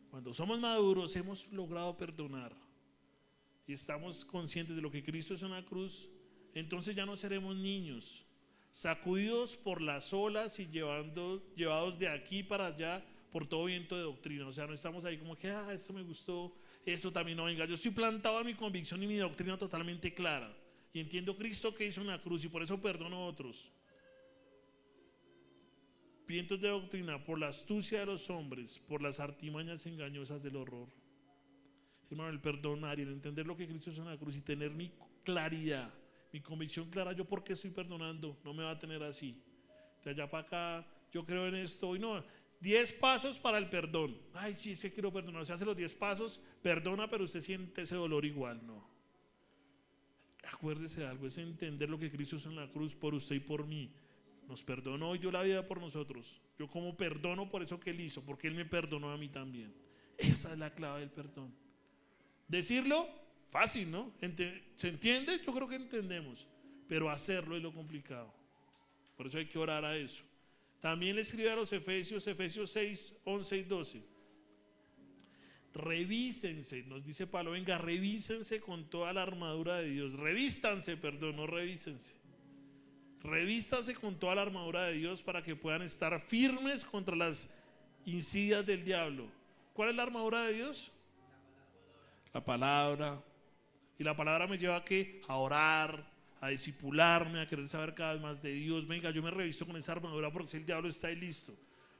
A: cuando somos maduros, hemos logrado perdonar y estamos conscientes de lo que Cristo es en la cruz, entonces ya no seremos niños, sacudidos por las olas y llevados de aquí para allá por todo viento de doctrina. O sea, no estamos ahí como que, esto me gustó, esto también no, venga, yo estoy plantado en mi convicción y mi doctrina totalmente clara y entiendo Cristo que hizo en la cruz y por eso perdono a otros. Vientos de doctrina por la astucia de los hombres, por las artimañas engañosas del horror. Hermano, el perdonar y el entender lo que Cristo hizo en la cruz y tener mi claridad, mi convicción clara, yo por qué estoy perdonando, no me va a tener así. De allá para acá, yo creo en esto y no. 10 pasos para el perdón. Ay, sí, es que quiero perdonar. O sea, hace los 10 pasos, perdona, pero usted siente ese dolor igual, no. Acuérdese de algo, es entender lo que Cristo hizo en la cruz por usted y por mí. Nos perdonó y dio la vida por nosotros. Yo como perdono por eso que Él hizo, porque Él me perdonó a mí también. Esa es la clave del perdón. Decirlo, fácil, ¿no? ¿Se entiende? Yo creo que entendemos. Pero hacerlo es lo complicado. Por eso hay que orar a eso. También le escribe a los Efesios 6, 11 y 12. Revísense, nos dice Pablo, venga, revísense con toda la armadura de Dios. Revístanse, perdón, no revísense. Revístase con toda la armadura de Dios para que puedan estar firmes contra las insidias del diablo. ¿Cuál es la armadura de Dios? La palabra. Y la palabra me lleva a orar, a discipularme, a querer saber cada vez más de Dios. Venga, yo me revisto con esa armadura porque si el diablo está ahí listo.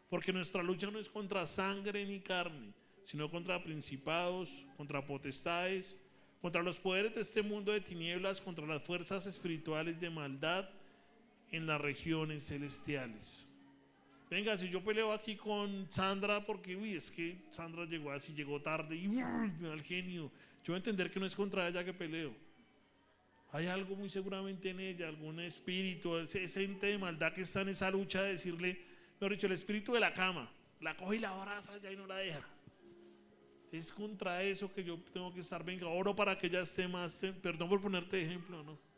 A: Porque nuestra lucha no es contra sangre ni carne, sino contra principados, contra potestades, contra los poderes de este mundo de tinieblas, contra las fuerzas espirituales de maldad en las regiones celestiales. Venga, si yo peleo aquí con Sandra porque, es que Sandra llegó tarde y me da el genio, yo voy a entender que no es contra ella que peleo. Hay algo muy seguramente en ella, algún espíritu, ese ente de maldad que está en esa lucha de decirle, mejor dicho, el espíritu de la cama, la coge y la abraza ya y no la deja. Es contra eso que yo tengo que estar, venga, oro para que ella esté más, perdón por ponerte de ejemplo, ¿no?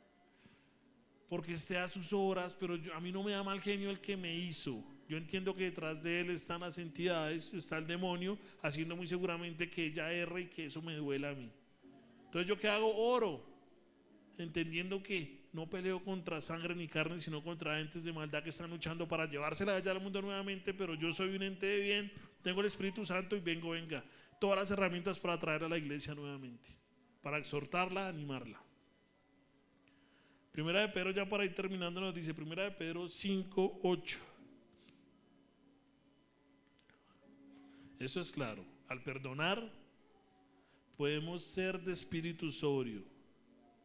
A: Porque esté a sus horas, pero a mí no me da mal genio el que me hizo. Yo entiendo que detrás de él están las entidades, está el demonio, haciendo muy seguramente que ella erre y que eso me duela a mí. Entonces, ¿yo qué hago? Oro, entendiendo que no peleo contra sangre ni carne, sino contra entes de maldad que están luchando para llevársela allá al mundo nuevamente, pero yo soy un ente de bien, tengo el Espíritu Santo y venga, todas las herramientas para traer a la iglesia nuevamente, para exhortarla, animarla. Primera de Pedro, ya para ir terminando, nos dice Primera de Pedro 5:8. Eso es claro. Al perdonar podemos ser de espíritu sobrio,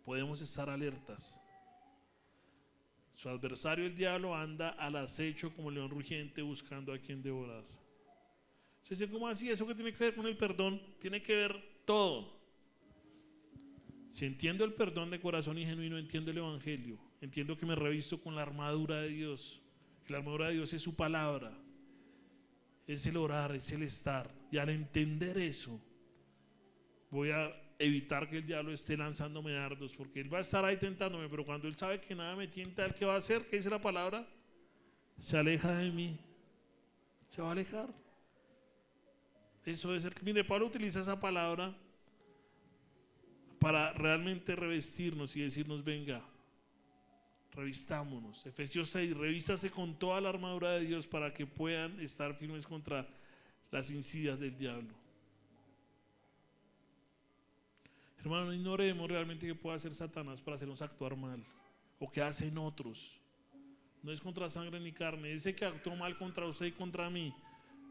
A: podemos estar alertas. Su adversario, el diablo, anda al acecho como león rugiente buscando a quien devorar. ¿Se dice cómo así? ¿Eso qué tiene que ver con el perdón? Tiene que ver todo. Si entiendo el perdón de corazón y genuino, entiendo el evangelio, entiendo que me revisto con la armadura de Dios, que la armadura de Dios es su palabra, es el orar, es el estar. Y al entender eso, voy a evitar que el diablo esté lanzándome dardos, porque él va a estar ahí tentándome, pero cuando él sabe que nada me tienta, ¿él qué va a hacer? ¿Qué dice la palabra? Se aleja de mí, se va a alejar. Eso debe ser. Mire, Pablo utiliza esa palabra para realmente revestirnos y decirnos: venga, revistámonos. Efesios 6, revístase con toda la armadura de Dios para que puedan estar firmes contra las insidias del diablo. Hermano, no ignoremos realmente qué puede hacer Satanás para hacernos actuar mal, o qué hacen otros. No es contra sangre ni carne. Ese que actuó mal contra usted y contra mí,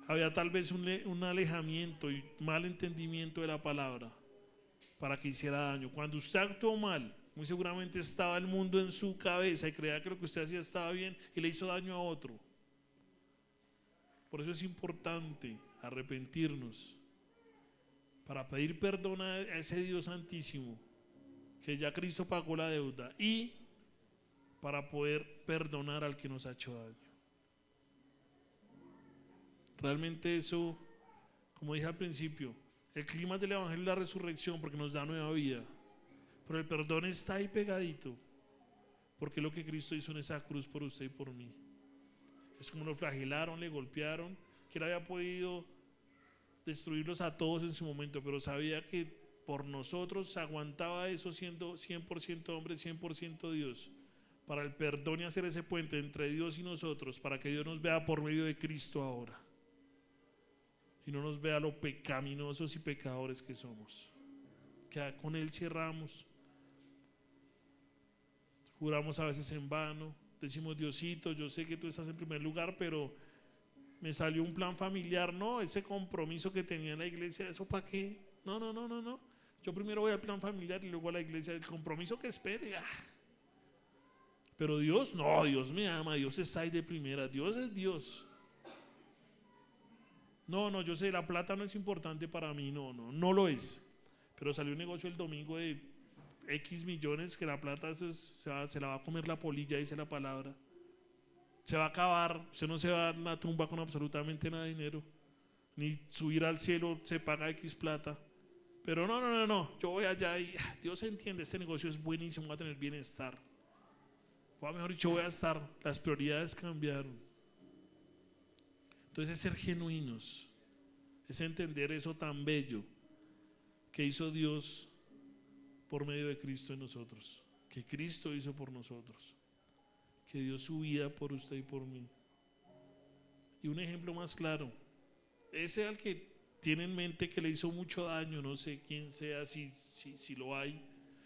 A: había tal vez un alejamiento y mal entendimiento de la palabra para que hiciera daño. Cuando usted actuó mal, muy seguramente estaba el mundo en su cabeza y creía que lo que usted hacía estaba bien y le hizo daño a otro. Por eso es importante arrepentirnos, para pedir perdón a ese Dios santísimo, que ya Cristo pagó la deuda, y para poder perdonar al que nos ha hecho daño. Realmente eso, como dije al principio, el clima del evangelio es la resurrección, porque nos da nueva vida, pero el perdón está ahí pegadito, porque es lo que Cristo hizo en esa cruz por usted y por mí. Es como lo flagelaron, le golpearon, que él había podido destruirlos a todos en su momento, pero sabía que por nosotros aguantaba eso, siendo 100% hombre, 100% Dios, para el perdón y hacer ese puente entre Dios y nosotros, para que Dios nos vea por medio de Cristo ahora y no nos vea lo pecaminosos y pecadores que somos. Que con Él cerramos, juramos a veces en vano, decimos: Diosito, yo sé que tú estás en primer lugar, pero me salió un plan familiar. No, ese compromiso que tenía en la iglesia, ¿eso para qué? No. Yo primero voy al plan familiar y luego a la iglesia. El compromiso que espere. Pero Dios, no, Dios me ama, Dios está ahí de primera, Dios es Dios. No, yo sé, la plata no es importante para mí, no lo es. Pero salió un negocio el domingo de X millones, que la plata se la va a comer la polilla, dice la palabra. Se va a acabar, usted no se va a la tumba con absolutamente nada de dinero, ni subir al cielo se paga X plata. Pero no, yo voy allá y Dios entiende, este negocio es buenísimo, voy a tener bienestar. O mejor dicho, voy a estar, las prioridades cambiaron. Entonces es ser genuinos, es entender eso tan bello que hizo Dios por medio de Cristo en nosotros, que Cristo hizo por nosotros, que dio su vida por usted y por mí. Y un ejemplo más claro, ese al que tiene en mente que le hizo mucho daño, no sé quién sea, si lo hay,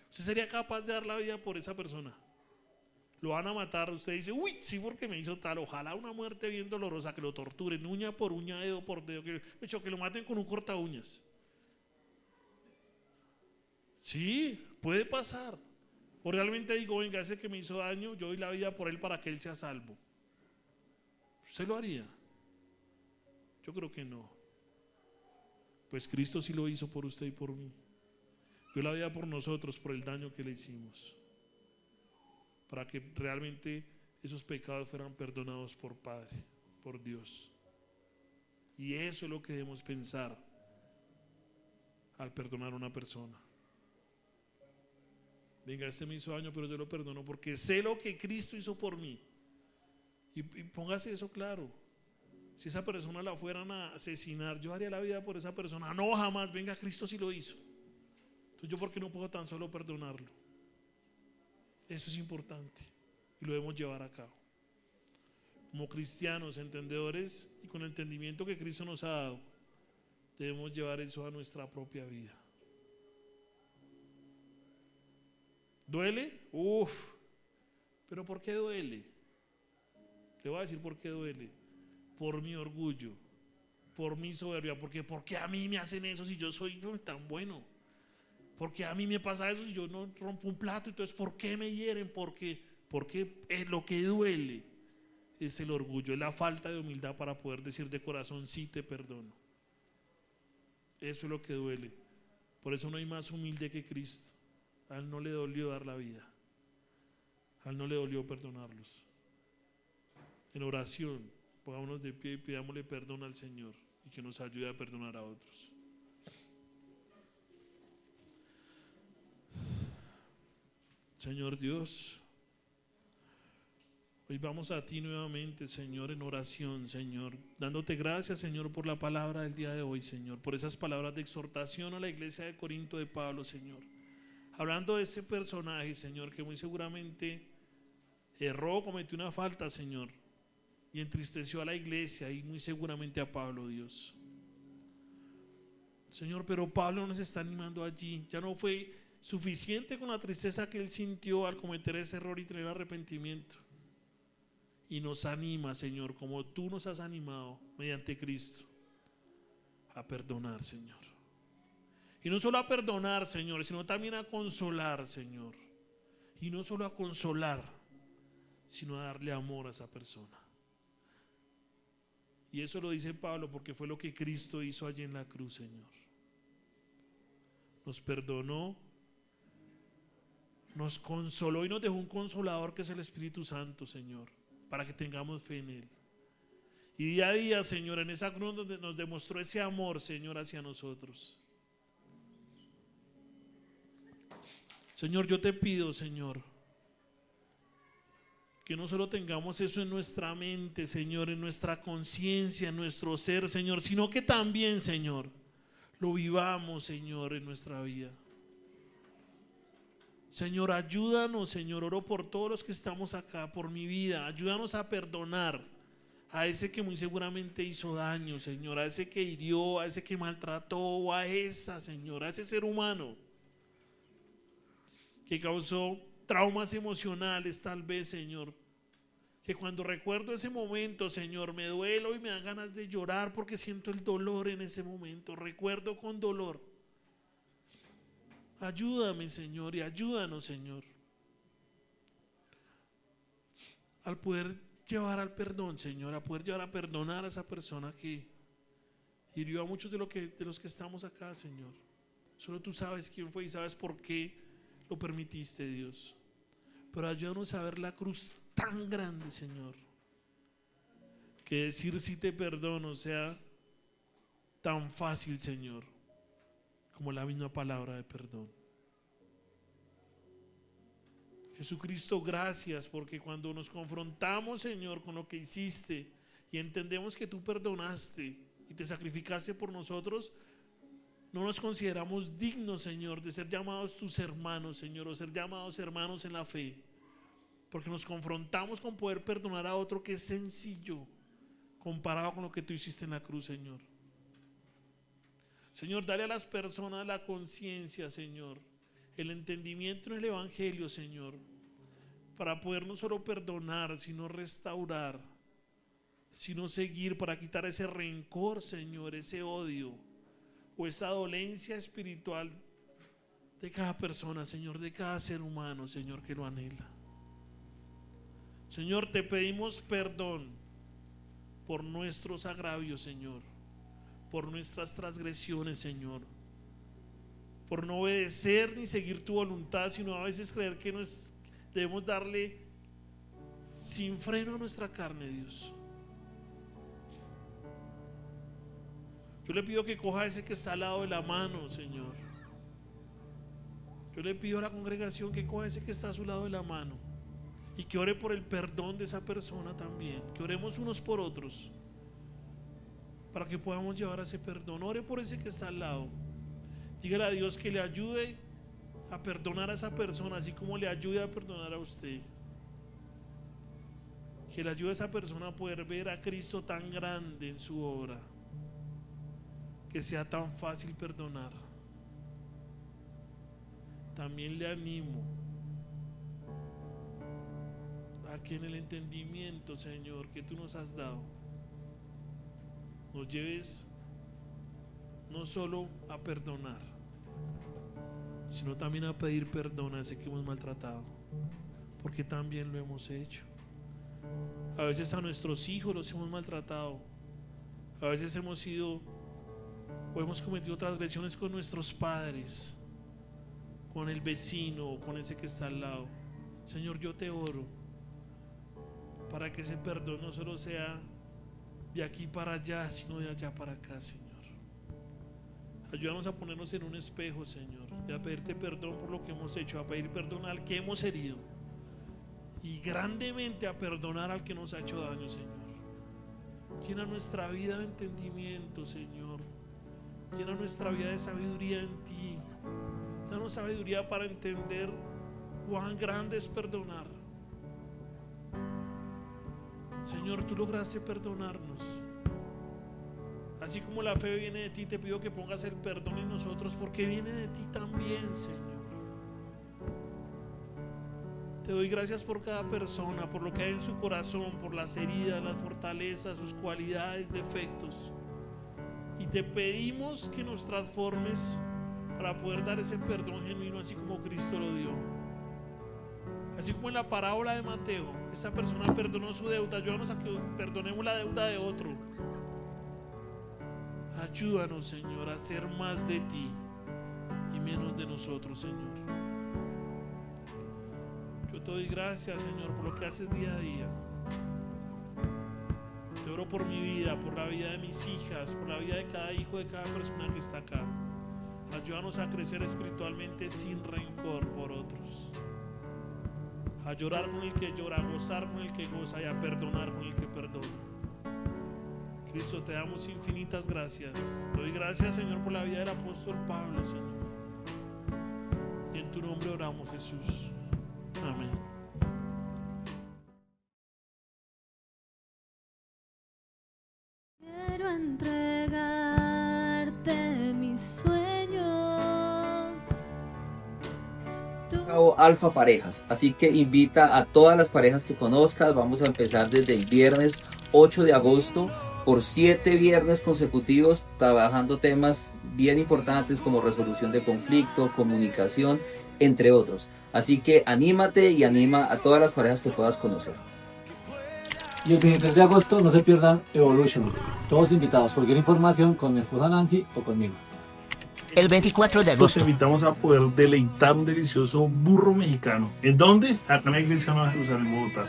A: ¿usted sería capaz de dar la vida por esa persona? Lo van a matar, usted dice: uy, sí, porque me hizo tal. Ojalá una muerte bien dolorosa, que lo torturen uña por uña, dedo por dedo, que lo maten con un corta uñas. Sí, puede pasar. O realmente digo: venga, ese que me hizo daño, yo doy la vida por él para que él sea salvo. ¿Usted lo haría? Yo creo que no. Pues Cristo sí lo hizo por usted y por mí. Dio la vida por nosotros, por el daño que le hicimos, para que realmente esos pecados fueran perdonados por Padre, por Dios. Y eso es lo que debemos pensar al perdonar a una persona. Venga, este me hizo daño, pero yo lo perdono porque sé lo que Cristo hizo por mí. Y póngase eso claro. Si esa persona la fueran a asesinar, yo haría la vida por esa persona. No, jamás. Venga, Cristo sí lo hizo. Entonces, ¿yo por qué no puedo tan solo perdonarlo? Eso es importante y lo debemos llevar a cabo. Como cristianos, entendedores y con el entendimiento que Cristo nos ha dado, debemos llevar eso a nuestra propia vida. ¿Duele? ¿Pero por qué duele? Le voy a decir por qué duele. Por mi orgullo, por mi soberbia, porque a mí me hacen eso si yo soy tan bueno. Porque a mí me pasa eso si yo no rompo un plato. Entonces, ¿por qué me hieren? Porque es lo que duele. Es el orgullo, es la falta de humildad para poder decir de corazón, sí te perdono. Eso es lo que duele. Por eso no hay más humilde que Cristo. A Él no le dolió dar la vida. A Él no le dolió perdonarlos. En oración, pongámonos de pie y pidámosle perdón al Señor y que nos ayude a perdonar a otros. Señor Dios, hoy vamos a ti nuevamente, Señor, en oración, Señor, dándote gracias, Señor, por la palabra del día de hoy, Señor, por esas palabras de exhortación a la iglesia de Corinto de Pablo, Señor. Hablando de ese personaje, Señor, que muy seguramente erró, cometió una falta, Señor, y entristeció a la iglesia y muy seguramente a Pablo, Dios. Señor, pero Pablo nos está animando allí. Ya no fue suficiente con la tristeza que él sintió al cometer ese error y tener arrepentimiento. Y nos anima, Señor, como tú nos has animado mediante Cristo, a perdonar, Señor. Y no solo a perdonar, Señor, sino también a consolar, Señor. Y no solo a consolar, sino a darle amor a esa persona. Y eso lo dice Pablo porque fue lo que Cristo hizo allí en la cruz, Señor. Nos perdonó, nos consoló y nos dejó un consolador que es el Espíritu Santo, Señor, para que tengamos fe en Él. Y día a día, Señor, en esa cruz donde nos demostró ese amor, Señor, hacia nosotros. Señor, yo te pido, Señor, que no solo tengamos eso en nuestra mente, Señor, en nuestra conciencia, en nuestro ser, Señor, sino que también, Señor, lo vivamos, Señor, en nuestra vida. Señor, ayúdanos, Señor, oro por todos los que estamos acá, por mi vida, ayúdanos a perdonar a ese que muy seguramente hizo daño, Señor, a ese que hirió, a ese que maltrató, o a esa, Señor, a ese ser humano que causó traumas emocionales tal vez, Señor, que cuando recuerdo ese momento, Señor, me duelo y me dan ganas de llorar porque siento el dolor en ese momento, recuerdo con dolor. Ayúdame, Señor, y ayúdanos, Señor, al poder llevar al perdón, Señor, a poder llevar a perdonar a esa persona que hirió a muchos de los que estamos acá, Señor. Solo tú sabes quién fue y sabes por qué lo permitiste, Dios. Pero ayúdanos a ver la cruz tan grande, Señor, que decir sí te perdono sea tan fácil, Señor, como la misma palabra de perdón. Jesucristo, gracias, porque cuando nos confrontamos, Señor, con lo que hiciste y entendemos que tú perdonaste y te sacrificaste por nosotros, no nos consideramos dignos, Señor, de ser llamados tus hermanos, Señor, o ser llamados hermanos en la fe, porque nos confrontamos con poder perdonar a otro que es sencillo comparado con lo que tú hiciste en la cruz, Señor. Señor, dale a las personas la conciencia, Señor, el entendimiento en el Evangelio, Señor, para poder no solo perdonar, sino restaurar, sino seguir, para quitar ese rencor, Señor, ese odio o esa dolencia espiritual de cada persona, Señor, de cada ser humano, Señor, que lo anhela. Señor, te pedimos perdón por nuestros agravios, Señor, por nuestras transgresiones, Señor, por no obedecer ni seguir tu voluntad, sino a veces creer que debemos darle sin freno a nuestra carne, Dios. Yo le pido que coja ese que está al lado de la mano, Señor. Yo le pido a la congregación que coja ese que está a su lado de la mano y que ore por el perdón de esa persona también. Que oremos unos por otros para que podamos llevar ese perdón. Ore por ese que está al lado. Dígale a Dios que le ayude a perdonar a esa persona, así como le ayude a perdonar a usted. Que le ayude a esa persona a poder ver a Cristo tan grande en su obra, que sea tan fácil perdonar. También le animo para que en el entendimiento, Señor, que tú nos has dado, nos lleves no solo a perdonar, sino también a pedir perdón a ese que hemos maltratado, porque también lo hemos hecho. A veces a nuestros hijos los hemos maltratado, a veces hemos sido o hemos cometido transgresiones con nuestros padres, con el vecino o con ese que está al lado. Señor, yo te oro para que ese perdón no solo sea de aquí para allá, sino de allá para acá, Señor. Ayúdanos a ponernos en un espejo, Señor, y a pedirte perdón por lo que hemos hecho, a pedir perdón al que hemos herido y grandemente a perdonar al que nos ha hecho daño, Señor. Llena nuestra vida de entendimiento, Señor. Llena nuestra vida de sabiduría en ti. Danos sabiduría para entender cuán grande es perdonar. Señor, tú lograste perdonarnos. Así como la fe viene de ti, te pido que pongas el perdón en nosotros, porque viene de ti también, Señor. Te doy gracias por cada persona, por lo que hay en su corazón, por las heridas, las fortalezas, sus cualidades, defectos. Y te pedimos que nos transformes para poder dar ese perdón genuino, así como Cristo lo dio. Así como en la parábola de Mateo, esa persona perdonó su deuda. Ayúdanos a que perdonemos la deuda de otro. Ayúdanos, Señor, a hacer más de ti y menos de nosotros, Señor. Yo te doy gracias, Señor, por lo que haces día a día. Te oro por mi vida, por la vida de mis hijas, por la vida de cada hijo, de cada persona que está acá. Ayúdanos a crecer espiritualmente sin rencor por otros, a llorar con el que llora, a gozar con el que goza y a perdonar con el que perdona. Cristo, te damos infinitas gracias. Te doy gracias, Señor, por la vida del apóstol Pablo, Señor. Y en tu nombre oramos, Jesús. Amén.
B: Quiero entregarte mis sueños.
C: Alfa Parejas, así que invita a todas las parejas que conozcas. Vamos a empezar desde el viernes 8 de agosto por 7 viernes consecutivos, trabajando temas bien importantes como resolución de conflicto, comunicación, entre otros. Así que anímate y anima a todas las parejas que puedas conocer.
D: Y el 23 de agosto no se pierdan Evolution. Todos invitados. Cualquier información con mi esposa Nancy o conmigo.
E: El 24 de
A: Los
E: agosto.
A: invitamos a poder deleitar un delicioso burro mexicano. ¿En dónde? Acá en la Iglesia Nueva Jerusalén, Bogotá.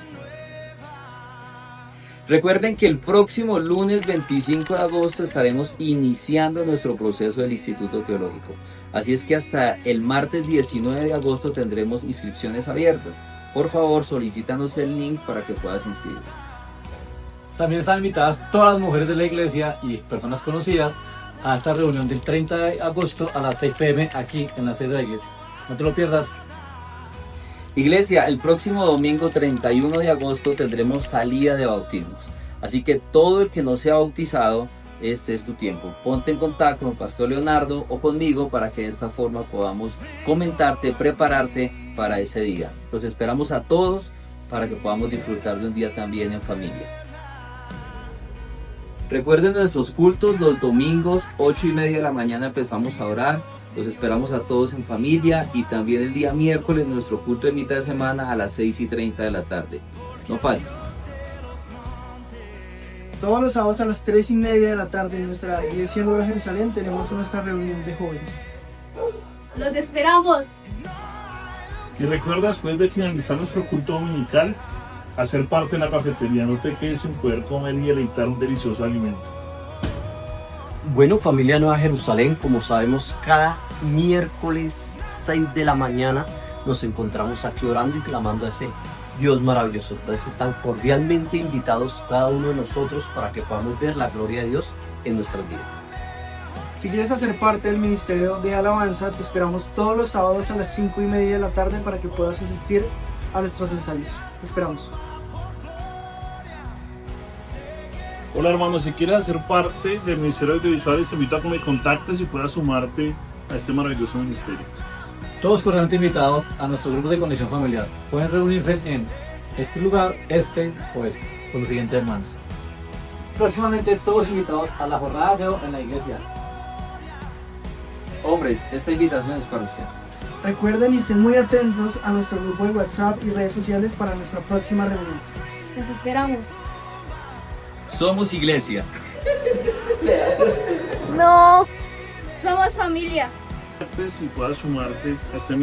C: Recuerden que el próximo lunes 25 de agosto estaremos iniciando nuestro proceso del Instituto Teológico. Así es que hasta el martes 19 de agosto tendremos inscripciones abiertas. Por favor, solicítanos el link para que puedas inscribirte.
D: También están invitadas todas las mujeres de la iglesia y personas conocidas a esta reunión del 30 de agosto a las 6 p.m. aquí en la sede de la iglesia. No te lo pierdas.
C: Iglesia, el próximo domingo 31 de agosto tendremos salida de bautismos. Así que todo el que no sea bautizado, este es tu tiempo. Ponte en contacto con Pastor Leonardo o conmigo para que de esta forma podamos comentarte, prepararte para ese día. Los esperamos a todos para que podamos disfrutar de un día también en familia. Recuerden nuestros cultos los domingos 8:30 de la mañana empezamos a orar. Los esperamos a todos en familia y también el día miércoles nuestro culto de mitad de semana a las 6:30 de la tarde. No faltes.
F: Todos los sábados a las 3:30 de la tarde en nuestra Iglesia Nueva Jerusalén tenemos nuestra reunión de jóvenes.
B: ¡Los esperamos!
A: Y recuerda, después de finalizar nuestro culto dominical, hacer parte de la cafetería. No te quedes sin poder comer y deleitar un delicioso alimento.
G: Bueno, familia Nueva Jerusalén, como sabemos, cada miércoles 6 de la mañana nos encontramos aquí orando y clamando a ese Dios maravilloso. Entonces están cordialmente invitados cada uno de nosotros para que podamos ver la gloria de Dios en nuestras vidas.
F: Si quieres hacer parte del Ministerio de Alabanza, te esperamos todos los sábados a las 5:30 de la tarde para que puedas asistir a nuestros ensayos. Te esperamos.
A: Hola hermanos, si quieres hacer parte del Ministerio Audiovisuales, te invito a que me contactes y puedas sumarte a este maravilloso ministerio.
D: Todos cordialmente invitados a nuestros grupos de conexión familiar. Pueden reunirse en este lugar, o con los siguientes hermanos. Próximamente todos invitados a la jornada de aseo en la iglesia.
C: Hombres, esta invitación es para usted.
F: Recuerden y estén muy atentos a nuestro grupo de WhatsApp y redes sociales para nuestra próxima reunión.
B: Los esperamos.
C: Somos iglesia.
B: No. Somos familia.
A: Si puedas sumarte a este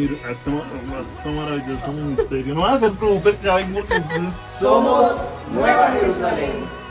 A: maravilloso ministerio. No vas a ser productor, ya vengo. Entonces,
F: Somos Nueva Jerusalén.